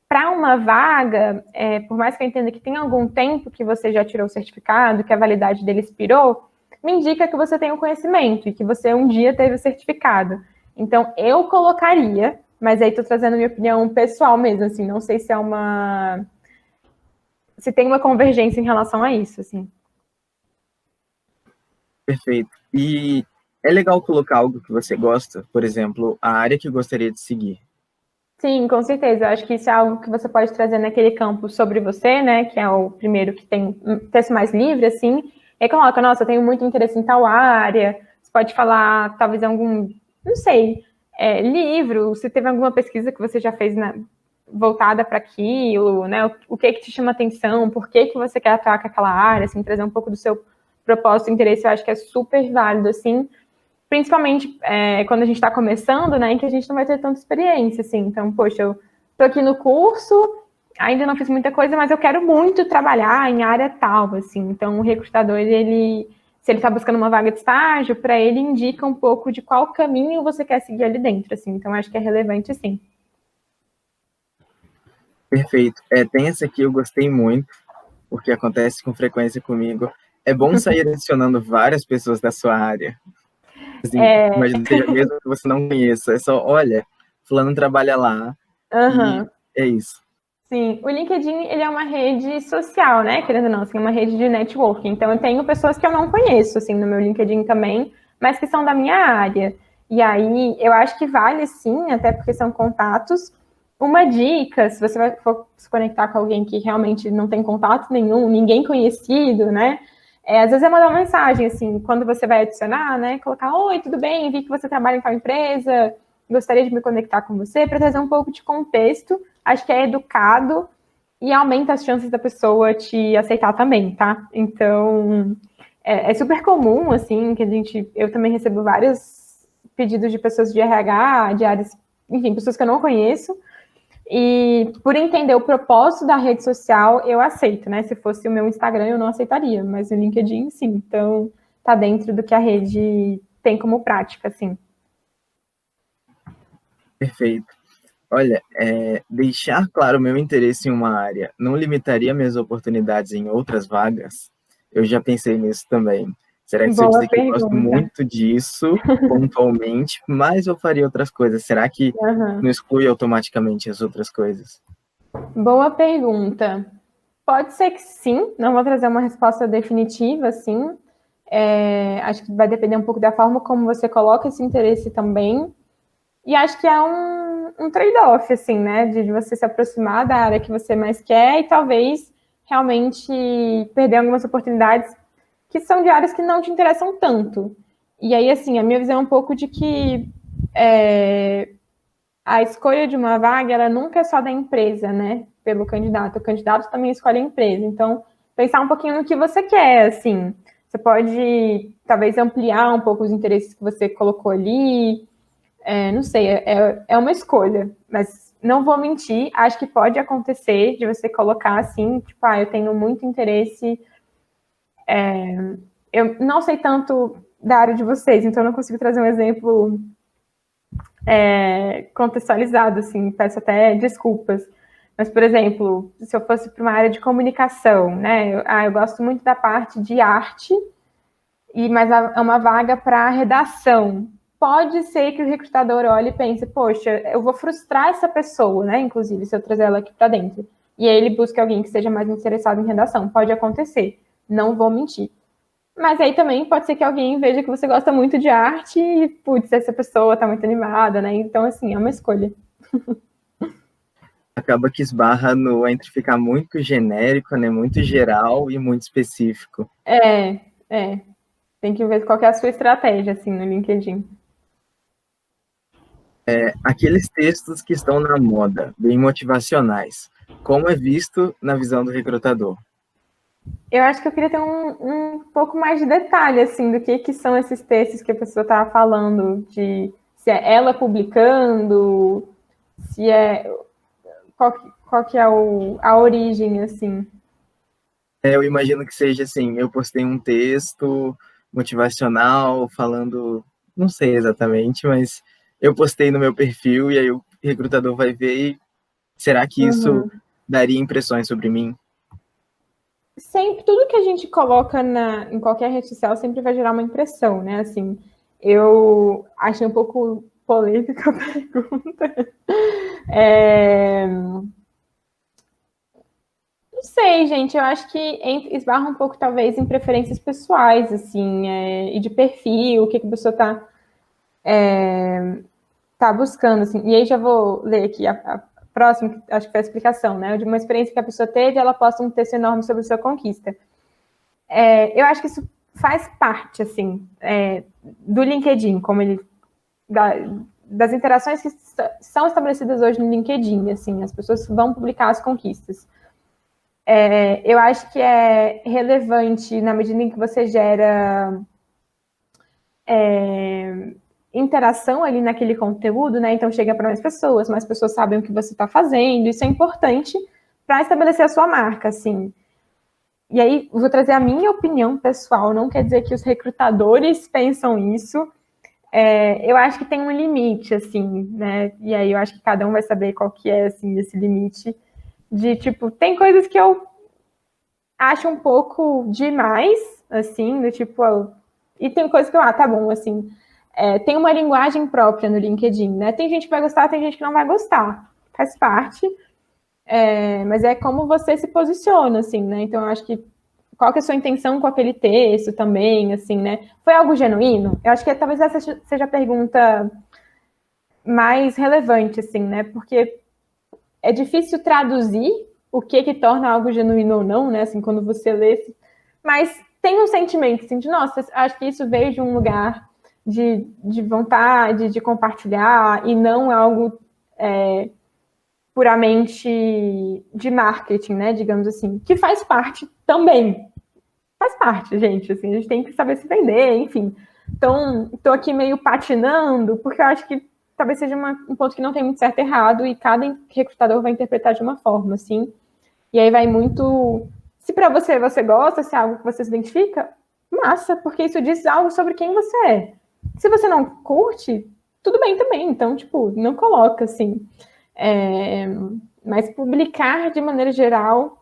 Speaker 2: Para uma vaga, por mais que eu entenda que tem algum tempo que você já tirou o certificado, que a validade dele expirou, me indica que você tem o conhecimento e que você um dia teve o certificado. Então, eu colocaria, mas aí estou trazendo minha opinião pessoal mesmo, assim, não sei se se tem uma convergência em relação a isso, assim.
Speaker 1: Perfeito. E é legal colocar algo que você gosta, por exemplo, a área que gostaria de seguir.
Speaker 2: Sim, com certeza. Eu acho que isso é algo que você pode trazer naquele campo sobre você, né? Que é o primeiro que tem um texto mais livre, assim. E aí coloca, nossa, eu tenho muito interesse em tal área. Você pode falar, talvez, algum, não sei, livro, se teve alguma pesquisa que você já fez voltada para aquilo, né? O que te chama atenção, por que você quer atuar com aquela área, assim, trazer um pouco do seu propósito e interesse, eu acho que é super válido, assim. Principalmente quando a gente está começando, né, em que a gente não vai ter tanta experiência, assim. Então, poxa, eu tô aqui no curso, ainda não fiz muita coisa, mas eu quero muito trabalhar em área tal, assim. Então, o recrutador, ele, se ele está buscando uma vaga de estágio, para ele indica um pouco de qual caminho você quer seguir ali dentro, assim. Então, acho que é relevante, sim.
Speaker 1: Perfeito. Tem essa aqui, eu gostei muito, porque acontece com frequência comigo. É bom sair adicionando várias pessoas da sua área. Assim, imagina que seja mesmo que você não conheça. É só, olha, fulano trabalha lá e é isso.
Speaker 2: Sim, o LinkedIn, ele é uma rede social, né? Querendo ou não, assim, é uma rede de networking. Então, eu tenho pessoas que eu não conheço, assim, no meu LinkedIn também, mas que são da minha área. E aí, eu acho que vale, sim, até porque são contatos. Uma dica, se você for se conectar com alguém que realmente não tem contato nenhum, ninguém conhecido, né? Às vezes é mandar uma mensagem, assim, quando você vai adicionar, né? Colocar, oi, tudo bem? Vi que você trabalha em tal empresa, gostaria de me conectar com você, para trazer um pouco de contexto. Acho que é educado e aumenta as chances da pessoa te aceitar também, tá? Então, é super comum, assim, que eu também recebo vários pedidos de pessoas de RH, de áreas, enfim, pessoas que eu não conheço, e por entender o propósito da rede social, eu aceito, né? Se fosse o meu Instagram, eu não aceitaria, mas o LinkedIn, sim. Então, tá dentro do que a rede tem como prática, assim.
Speaker 1: Perfeito. Olha, deixar claro o meu interesse em uma área não limitaria minhas oportunidades em outras vagas? Eu já pensei nisso também. Será que se eu
Speaker 2: Boa
Speaker 1: dizer que eu gosto
Speaker 2: pergunta.
Speaker 1: muito disso, pontualmente, mas eu faria outras coisas? Será que não exclui automaticamente as outras coisas?
Speaker 2: Boa pergunta. Pode ser que sim, não vou trazer uma resposta definitiva, assim. Acho que vai depender um pouco da forma como você coloca esse interesse também. E acho que é um trade-off, assim, né? De você se aproximar da área que você mais quer e talvez realmente perder algumas oportunidades que são de áreas que não te interessam tanto. E aí, assim, a minha visão é um pouco de que a escolha de uma vaga, ela nunca é só da empresa, né? Pelo candidato. O candidato também escolhe a empresa. Então, pensar um pouquinho no que você quer, assim. Você pode, talvez, ampliar um pouco os interesses que você colocou ali. Não sei, é uma escolha. Mas não vou mentir, acho que pode acontecer de você colocar assim, tipo, eu tenho muito interesse. Eu não sei tanto da área de vocês, então eu não consigo trazer um exemplo contextualizado, assim, peço até desculpas. Mas, por exemplo, se eu fosse para uma área de comunicação, né? Eu gosto muito da parte de arte, mas é uma vaga para redação. Pode ser que o recrutador olhe e pense, poxa, eu vou frustrar essa pessoa, né? Inclusive, se eu trazer ela aqui para dentro. E aí ele busca alguém que seja mais interessado em redação. Pode acontecer. Não vou mentir. Mas aí também pode ser que alguém veja que você gosta muito de arte e, putz, essa pessoa tá muito animada, né? Então, assim, é uma escolha.
Speaker 1: Acaba que esbarra no entre ficar muito genérico, né, muito geral e muito específico.
Speaker 2: Tem que ver qual que é a sua estratégia, assim, no LinkedIn.
Speaker 1: Aqueles textos que estão na moda, bem motivacionais, como é visto na visão do recrutador?
Speaker 2: Eu acho que eu queria ter um pouco mais de detalhe, assim, do que são esses textos que a pessoa estava falando, de se é ela publicando, se é... Qual que é a origem, assim.
Speaker 1: Eu imagino que seja assim, eu postei um texto motivacional falando, não sei exatamente, mas eu postei no meu perfil e aí o recrutador vai ver e será que isso daria impressões sobre mim?
Speaker 2: Sempre, tudo que a gente coloca em qualquer rede social sempre vai gerar uma impressão, né? Assim, eu achei um pouco polêmica a pergunta. Não sei, gente. Eu acho que esbarra um pouco, talvez, em preferências pessoais, assim, e de perfil, o que a pessoa tá está buscando, assim, e aí já vou ler aqui a próxima, que acho que foi a explicação, né? De uma experiência que a pessoa teve, ela posta um texto enorme sobre a sua conquista. Eu acho que isso faz parte, assim, do LinkedIn, como ele... das interações que são estabelecidas hoje no LinkedIn, assim, as pessoas vão publicar as conquistas. Eu acho que é relevante na medida em que você gera interação ali naquele conteúdo, né? Então chega para mais pessoas sabem o que você está fazendo, isso é importante para estabelecer a sua marca, assim. E aí, vou trazer a minha opinião pessoal, não quer dizer que os recrutadores pensam isso. Eu acho que tem um limite, assim, né? E aí eu acho que cada um vai saber qual que é, assim, esse limite. De, tipo, tem coisas que eu acho um pouco demais, assim, do tipo... E tem coisas que eu, tá bom, assim... tem uma linguagem própria no LinkedIn, né? Tem gente que vai gostar, tem gente que não vai gostar. Faz parte. Mas é como você se posiciona, assim, né? Então, eu acho que qual que é a sua intenção com aquele texto também, assim, né? Foi algo genuíno? Eu acho que talvez essa seja a pergunta mais relevante, assim, né? Porque é difícil traduzir o que torna algo genuíno ou não, né? Assim, quando você lê. Mas tem um sentimento, assim, de, nossa, acho que isso veio de um lugar de vontade, de compartilhar, e não algo puramente de marketing, né? Digamos assim, que faz parte também. Faz parte, gente, assim, a gente tem que saber se vender, enfim. Então, estou aqui meio patinando, porque eu acho que talvez seja um ponto que não tem muito certo e errado, e cada recrutador vai interpretar de uma forma, assim. E aí vai muito... Se para você gosta, se é algo que você se identifica, massa, porque isso diz algo sobre quem você é. Se você não curte, tudo bem também. Então, tipo, não coloca, assim. Mas publicar, de maneira geral,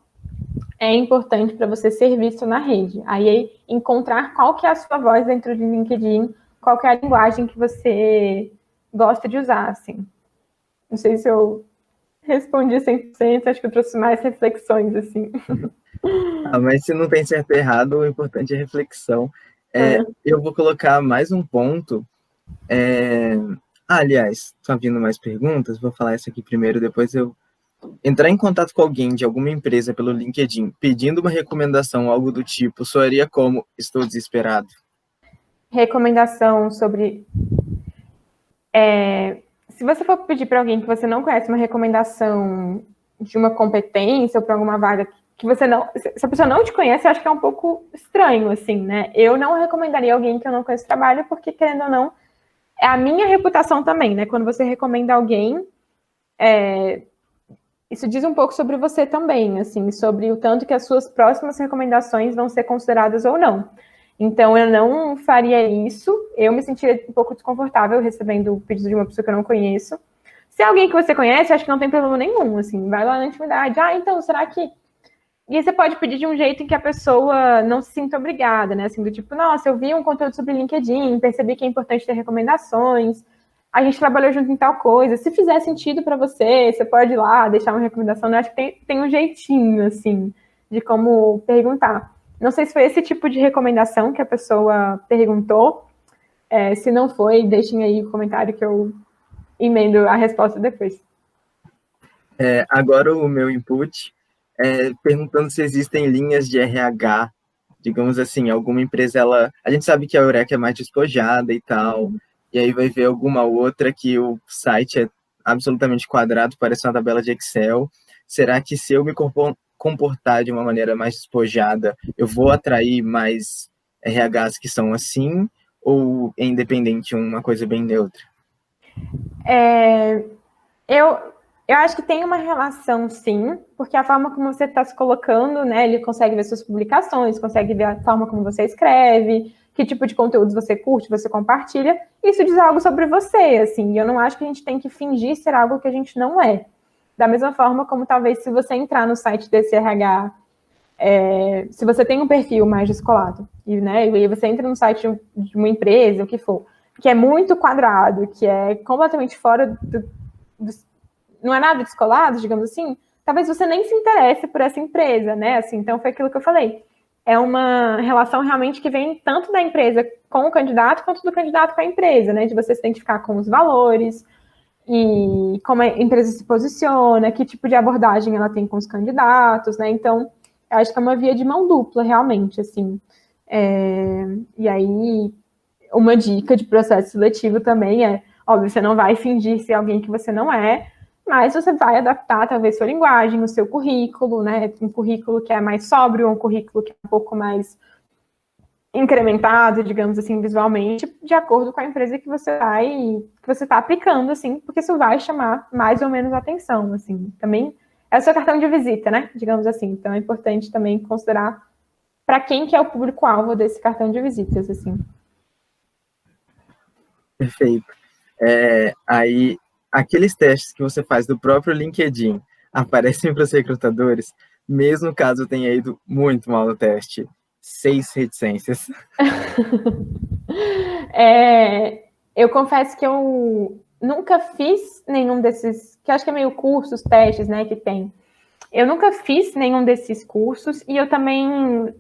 Speaker 2: é importante para você ser visto na rede. Aí, encontrar qual que é a sua voz dentro do LinkedIn, qual que é a linguagem que você gosta de usar, assim. Não sei se eu respondi 100%, acho que eu trouxe mais reflexões, assim.
Speaker 1: Mas se não tem certo e errado, o importante é a reflexão. Eu vou colocar mais um ponto. Aliás, estão vindo mais perguntas, vou falar essa aqui primeiro, depois eu... Entrar em contato com alguém de alguma empresa pelo LinkedIn pedindo uma recomendação, algo do tipo, soaria como estou desesperado.
Speaker 2: Recomendação sobre... se você for pedir para alguém que você não conhece uma recomendação de uma competência ou para alguma vaga que você não... Se a pessoa não te conhece, eu acho que é um pouco estranho, assim, né? Eu não recomendaria alguém que eu não conheço o trabalho, porque, querendo ou não, é a minha reputação também, né? Quando você recomenda alguém, isso diz um pouco sobre você também, assim, sobre o tanto que as suas próximas recomendações vão ser consideradas ou não. Então, eu não faria isso. Eu me sentiria um pouco desconfortável recebendo o pedido de uma pessoa que eu não conheço. Se é alguém que você conhece, acho que não tem problema nenhum, assim, vai lá na intimidade. Então, será que... E aí você pode pedir de um jeito em que a pessoa não se sinta obrigada, né? Assim, do tipo, nossa, eu vi um conteúdo sobre LinkedIn, percebi que é importante ter recomendações, a gente trabalhou junto em tal coisa. Se fizer sentido para você, você pode ir lá deixar uma recomendação. Eu acho que tem um jeitinho, assim, de como perguntar. Não sei se foi esse tipo de recomendação que a pessoa perguntou. Se não foi, deixem aí o comentário que eu emendo a resposta depois.
Speaker 1: Agora o meu input é perguntando se existem linhas de RH, digamos assim, alguma empresa, a gente sabe que a Eureka é mais despojada e tal, e aí vai ver alguma outra que o site é absolutamente quadrado, parece uma tabela de Excel. Será que se eu me comportar de uma maneira mais despojada, eu vou atrair mais RHs que são assim, ou é independente, uma coisa bem neutra?
Speaker 2: Eu acho que tem uma relação, sim, porque a forma como você está se colocando, né, ele consegue ver suas publicações, consegue ver a forma como você escreve, que tipo de conteúdos você curte, você compartilha, isso diz algo sobre você, assim, e eu não acho que a gente tem que fingir ser algo que a gente não é. Da mesma forma como talvez se você entrar no site desse RH, se você tem um perfil mais descolado, e aí você entra no site de uma empresa, o que for, que é muito quadrado, que é completamente fora não é nada descolado, digamos assim, talvez você nem se interesse por essa empresa, né? Assim, então foi aquilo que eu falei. É uma relação realmente que vem tanto da empresa com o candidato, quanto do candidato com a empresa, né? De você se identificar com os valores, e como a empresa se posiciona, que tipo de abordagem ela tem com os candidatos, né? Então, eu acho que é uma via de mão dupla, realmente, assim. E aí, uma dica de processo seletivo também é, óbvio, você não vai fingir ser alguém que você não é, mas você vai adaptar, talvez, sua linguagem, o seu currículo, né? Um currículo que é mais sóbrio, um currículo que é um pouco mais incrementado, digamos assim, visualmente, de acordo com a empresa que você está aplicando, assim, porque isso vai chamar mais ou menos atenção, assim. Também é o seu cartão de visita, né? Digamos assim. Então é importante também considerar para quem que é o público-alvo desse cartão de visitas, assim.
Speaker 1: Perfeito. Aí, aqueles testes que você faz do próprio LinkedIn aparecem para os recrutadores, mesmo caso tenha ido muito mal no teste. 6 reticências.
Speaker 2: Eu confesso que eu nunca fiz nenhum desses, que acho que é meio cursos, testes, né, que tem. Eu nunca fiz nenhum desses cursos e eu também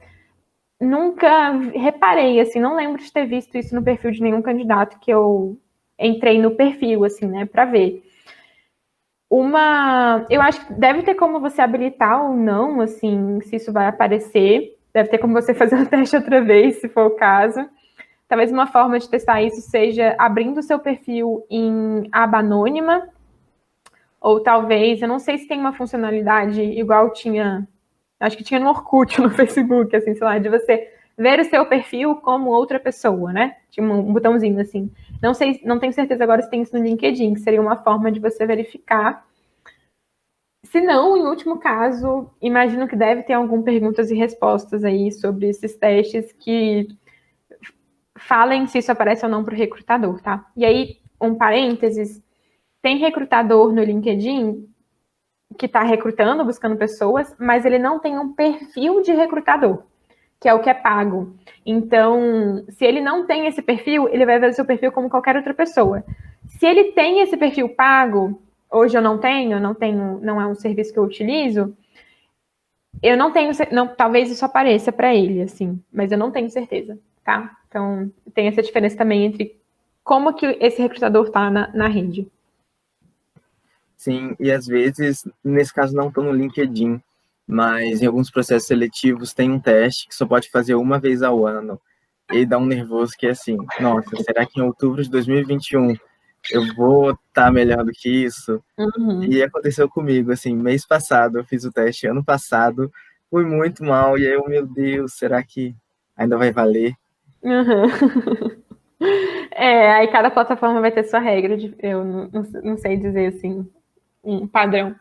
Speaker 2: nunca reparei, assim, não lembro de ter visto isso no perfil de nenhum candidato que eu entrei no perfil, assim, né, para ver. Eu acho que deve ter como você habilitar ou não, assim, se isso vai aparecer. Deve ter como você fazer o teste outra vez, se for o caso. Talvez uma forma de testar isso seja abrindo o seu perfil em aba anônima, ou talvez, eu não sei se tem uma funcionalidade igual tinha, acho que tinha no Orkut, no Facebook, assim, sei lá, de você ver o seu perfil como outra pessoa, né? Tinha um botãozinho assim. Não sei, não tenho certeza agora se tem isso no LinkedIn, que seria uma forma de você verificar. Se não, em último caso, imagino que deve ter algumas perguntas e respostas aí sobre esses testes que falem se isso aparece ou não para o recrutador, tá? E aí, um parênteses, tem recrutador no LinkedIn que está recrutando, buscando pessoas, mas ele não tem um perfil de recrutador, que é o que é pago. Então, se ele não tem esse perfil, ele vai ver o seu perfil como qualquer outra pessoa. Se ele tem esse perfil pago, hoje eu não tenho, não é um serviço que eu utilizo, eu não tenho, não, talvez isso apareça para ele, assim, mas eu não tenho certeza, tá? Então, tem essa diferença também entre como que esse recrutador está na rede.
Speaker 1: Sim, e às vezes, nesse caso não estou no LinkedIn, mas em alguns processos seletivos tem um teste que só pode fazer uma vez ao ano. E aí dá um nervoso que é assim, nossa, será que em outubro de 2021 eu vou estar melhor do que isso?
Speaker 2: Uhum.
Speaker 1: E aconteceu comigo, assim, mês passado eu fiz o teste, ano passado, fui muito mal, e aí eu, meu Deus, será que ainda vai valer?
Speaker 2: Uhum. Aí cada plataforma vai ter sua regra, eu não sei dizer assim, um padrão.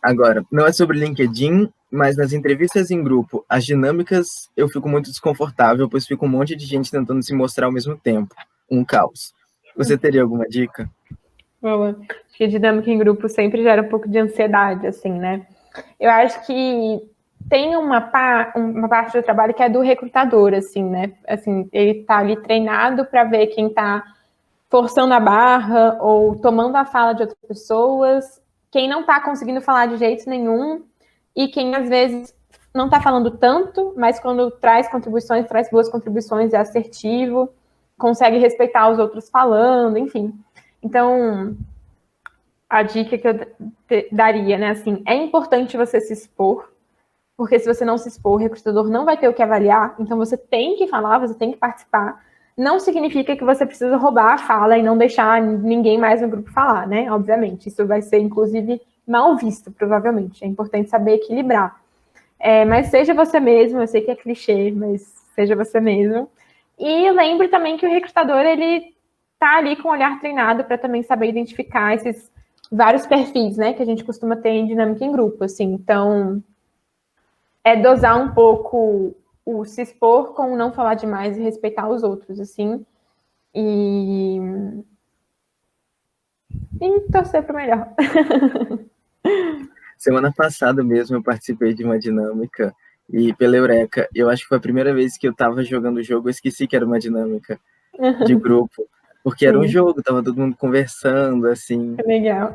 Speaker 1: Agora, não é sobre LinkedIn, mas nas entrevistas em grupo, as dinâmicas eu fico muito desconfortável, pois fica um monte de gente tentando se mostrar ao mesmo tempo. Um caos. Você teria alguma dica?
Speaker 2: Boa. Acho que a dinâmica em grupo sempre gera um pouco de ansiedade, assim, né? Eu acho que tem uma parte do trabalho que é do recrutador, assim, né? Assim, ele tá ali treinado para ver quem tá forçando a barra ou tomando a fala de outras pessoas, quem não tá conseguindo falar de jeito nenhum e quem às vezes não tá falando tanto, mas quando traz contribuições, traz boas contribuições, é assertivo, consegue respeitar os outros falando, enfim. Então, a dica que eu daria, né, assim, é importante você se expor, porque se você não se expor, o recrutador não vai ter o que avaliar, então você tem que falar, você tem que participar. Não significa que você precisa roubar a fala e não deixar ninguém mais no grupo falar, né? Obviamente, isso vai ser, inclusive, mal visto, provavelmente. É importante saber equilibrar. Mas seja você mesmo, eu sei que é clichê, mas seja você mesmo. E lembre também que o recrutador, ele tá ali com o olhar treinado para também saber identificar esses vários perfis, né, que a gente costuma ter em dinâmica em grupo, assim. Então, dosar um pouco o se expor com o não falar demais e respeitar os outros, assim. E torcer para o melhor.
Speaker 1: Semana passada mesmo eu participei de uma dinâmica e pela Eureka, eu acho que foi a primeira vez que eu estava jogando o jogo, eu esqueci que era uma dinâmica de grupo, porque era um
Speaker 2: Sim,
Speaker 1: jogo, tava todo mundo conversando, assim,
Speaker 2: legal.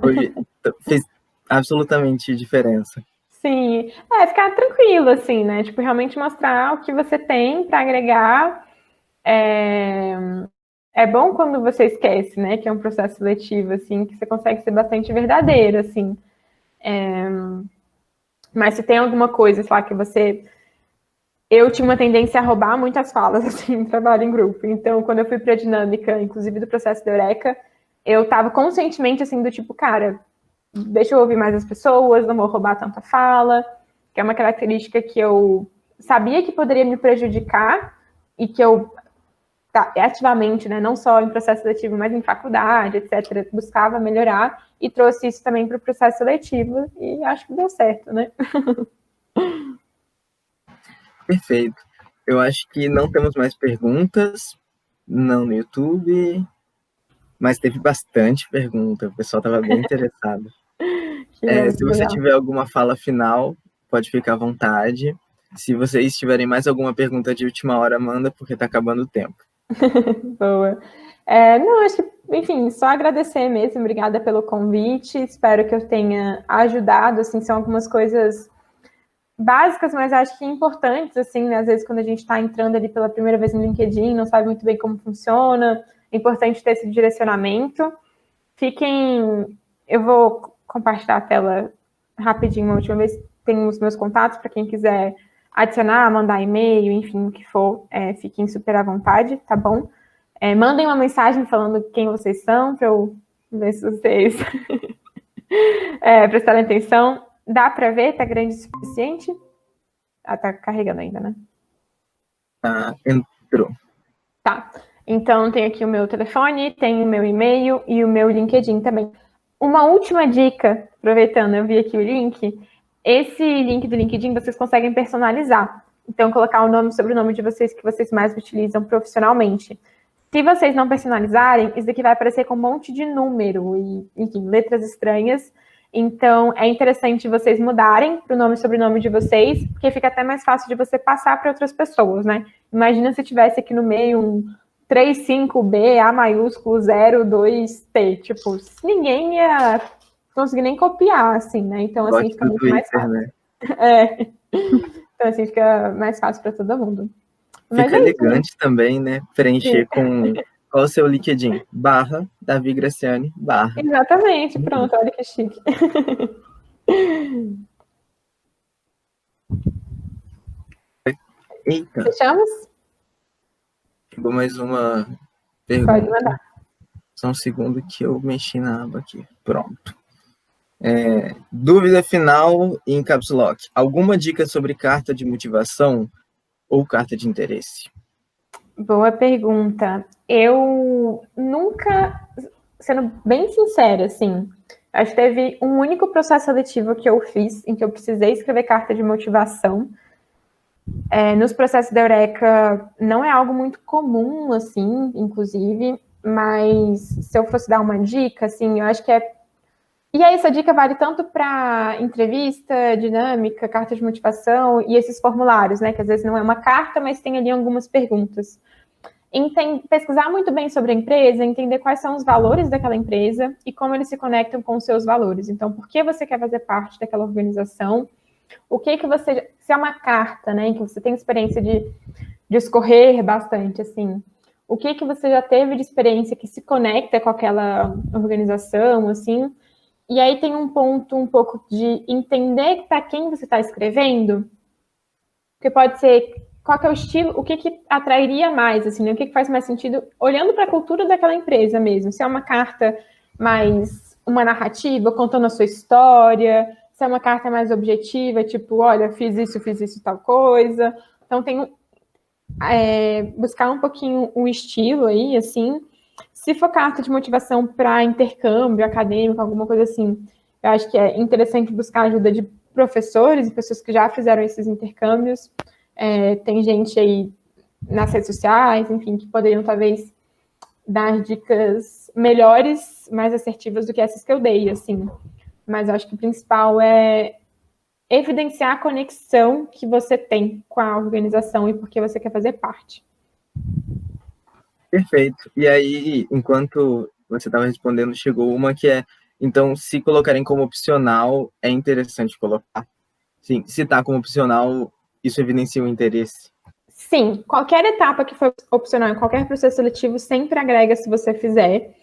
Speaker 1: fez absolutamente diferença.
Speaker 2: Sim, ficar tranquilo, assim, né? Tipo, realmente mostrar o que você tem para agregar. é bom quando você esquece, né, que é um processo seletivo, assim, que você consegue ser bastante verdadeiro, assim. Mas se tem alguma coisa, sei lá, que você... Eu tinha uma tendência a roubar muitas falas, assim, em trabalho em grupo. Então, quando eu fui para a dinâmica, inclusive do processo da Eureka, eu estava conscientemente, assim, do tipo, cara, deixa eu ouvir mais as pessoas, não vou roubar tanta fala, que é uma característica que eu sabia que poderia me prejudicar e que eu ativamente, né, não só em processo seletivo, mas em faculdade, etc., buscava melhorar e trouxe isso também para o processo seletivo e acho que deu certo, né?
Speaker 1: Perfeito. Eu acho que não temos mais perguntas, não no YouTube, mas teve bastante pergunta, o pessoal estava bem interessado. Se
Speaker 2: Que
Speaker 1: você
Speaker 2: legal.
Speaker 1: tiver alguma fala final, pode ficar à vontade. Se vocês tiverem mais alguma pergunta de última hora, manda, porque está acabando o tempo.
Speaker 2: Boa. Não, acho que, enfim, só agradecer mesmo, obrigada pelo convite, espero que eu tenha ajudado, assim, são algumas coisas básicas, mas acho que importantes, assim, né? Às vezes quando a gente está entrando ali pela primeira vez no LinkedIn, não sabe muito bem como funciona, é importante ter esse direcionamento. Eu vou compartilhar a tela rapidinho uma última vez, tem os meus contatos para quem quiser adicionar, mandar e-mail, enfim, o que for, fiquem super à vontade, tá bom? Mandem uma mensagem falando quem vocês são, para eu ver se vocês prestarem atenção. Dá para ver? Tá grande o suficiente? Ah, tá carregando ainda, né?
Speaker 1: Entrou.
Speaker 2: Tá. Então, tem aqui o meu telefone, tem o meu e-mail e o meu LinkedIn também. Uma última dica, aproveitando, eu vi aqui o link. Esse link do LinkedIn vocês conseguem personalizar. Então, colocar o nome e sobrenome de vocês que vocês mais utilizam profissionalmente. Se vocês não personalizarem, isso daqui vai aparecer com um monte de número e, enfim, letras estranhas. Então, é interessante vocês mudarem para o nome e sobrenome de vocês, porque fica até mais fácil de você passar para outras pessoas, né? Imagina se tivesse aqui no meio um 35B, A maiúsculo, 02T. Tipo, ninguém ia conseguir nem copiar, assim, né? Então, assim, fica muito mais fácil.
Speaker 1: Né?
Speaker 2: Então, assim, fica mais fácil para todo mundo.
Speaker 1: Fica elegante também, né? Preencher com qual o seu LinkedIn? Davi Graciani,
Speaker 2: Exatamente, pronto, olha que chique.
Speaker 1: Eita.
Speaker 2: Fechamos?
Speaker 1: Chegou mais uma pergunta.
Speaker 2: Pode mandar.
Speaker 1: Só um segundo que eu mexi na aba aqui. Pronto. Dúvida final em Caps Lock. Alguma dica sobre carta de motivação ou carta de interesse?
Speaker 2: Boa pergunta. Eu nunca, sendo bem sincera, assim, acho que teve um único processo seletivo que eu fiz em que eu precisei escrever carta de motivação. Nos processos da Eureka não é algo muito comum, assim, inclusive, mas se eu fosse dar uma dica, assim, eu acho que E aí, essa dica vale tanto para entrevista, dinâmica, carta de motivação e esses formulários, né? Que às vezes não é uma carta, mas tem ali algumas perguntas. Pesquisar muito bem sobre a empresa, entender quais são os valores daquela empresa e como eles se conectam com os seus valores. Então, por que você quer fazer parte daquela organização? O que você... Se é uma carta, né? Em que você tem experiência de escorrer bastante, assim... O que você já teve de experiência que se conecta com aquela organização, assim... E aí tem um ponto um pouco de entender para quem você está escrevendo, porque pode ser qual que é o estilo, o que atrairia mais, assim, né? O que faz mais sentido, olhando para a cultura daquela empresa mesmo. Se é uma carta mais uma narrativa, contando a sua história, se é uma carta mais objetiva, tipo, olha, fiz isso, tal coisa. Então tem buscar um pouquinho o estilo aí, assim. Se for carta de motivação para intercâmbio acadêmico, alguma coisa assim, eu acho que é interessante buscar ajuda de professores e pessoas que já fizeram esses intercâmbios. Tem gente aí nas redes sociais, enfim, que poderiam talvez dar dicas melhores, mais assertivas do que essas que eu dei, assim. Mas eu acho que o principal é evidenciar a conexão que você tem com a organização e por que você quer fazer parte.
Speaker 1: Perfeito. E aí, enquanto você estava respondendo, chegou uma que então, se colocarem como opcional, é interessante colocar. Sim, se está como opcional, isso evidencia o interesse.
Speaker 2: Sim, qualquer etapa que for opcional em qualquer processo seletivo sempre agrega se você fizer.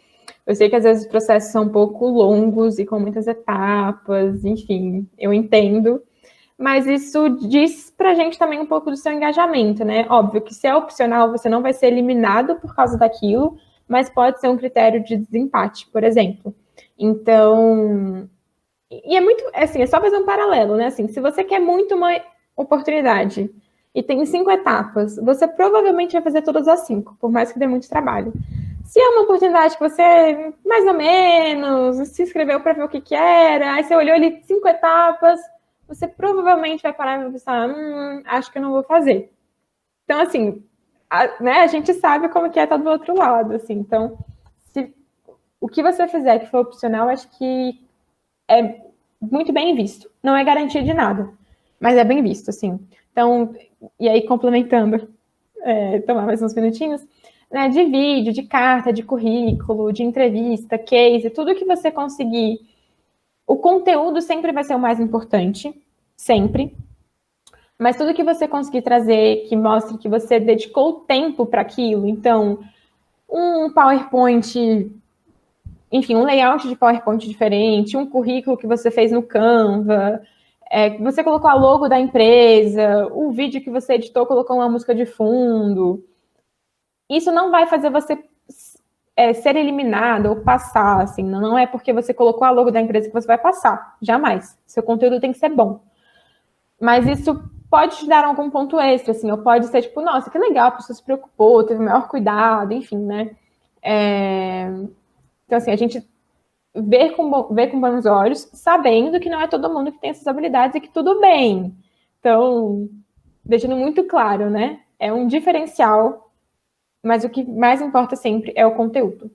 Speaker 2: Eu sei que às vezes os processos são um pouco longos e com muitas etapas, enfim, eu entendo. Mas isso diz pra gente também um pouco do seu engajamento, né? Óbvio que se é opcional, você não vai ser eliminado por causa daquilo, mas pode ser um critério de desempate, por exemplo. Então, e é muito, assim, é só fazer um paralelo, né? Assim, se você quer muito uma oportunidade e tem 5 etapas, você provavelmente vai fazer todas as 5, por mais que dê muito trabalho. Se é uma oportunidade que você, mais ou menos, se inscreveu para ver o que que era, aí você olhou ali 5 etapas, você provavelmente vai parar e pensar, acho que eu não vou fazer. Então, assim, né, a gente sabe como que é estar do outro lado, assim. Então, se o que você fizer que for opcional, acho que é muito bem visto. Não é garantia de nada, mas é bem visto, assim. Então, e aí, complementando, tomar mais uns minutinhos, né, de vídeo, de carta, de currículo, de entrevista, case, tudo que você conseguir. O conteúdo sempre vai ser o mais importante, sempre. Mas tudo que você conseguir trazer que mostre que você dedicou tempo para aquilo, então, um PowerPoint, enfim, um layout de PowerPoint diferente, um currículo que você fez no Canva, você colocou a logo da empresa, o vídeo que você editou colocou uma música de fundo. Isso não vai fazer você ser eliminado ou passar, assim, não é porque você colocou a logo da empresa que você vai passar, jamais. Seu conteúdo tem que ser bom. Mas isso pode te dar algum ponto extra, assim, ou pode ser tipo, nossa, que legal, a pessoa se preocupou, teve o maior cuidado, enfim, né? Então, assim, a gente vê com bons olhos, sabendo que não é todo mundo que tem essas habilidades e que tudo bem. Então, deixando muito claro, né? É um diferencial, mas o que mais importa sempre é o conteúdo.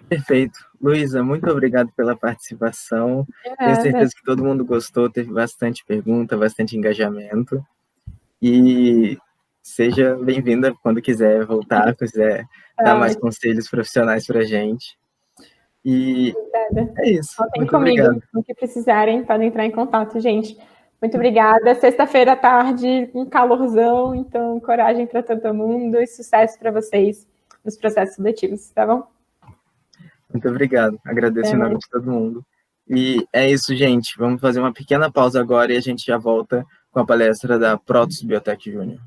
Speaker 1: Perfeito. Luísa, muito obrigado pela participação. Tenho certeza que todo mundo gostou, teve bastante pergunta, bastante engajamento. E seja bem-vinda quando quiser voltar, quiser dar mais conselhos profissionais para a gente. E é isso.
Speaker 2: Contem
Speaker 1: muito
Speaker 2: comigo,
Speaker 1: obrigado.
Speaker 2: o que precisarem, podem entrar em contato, gente. Muito obrigada. Sexta-feira à tarde, um calorzão, então coragem para todo mundo e sucesso para vocês nos processos seletivos, tá bom?
Speaker 1: Muito obrigado. Agradeço em nome de todo mundo. E é isso, gente. Vamos fazer uma pequena pausa agora e a gente já volta com a palestra da Protos Biotech Júnior.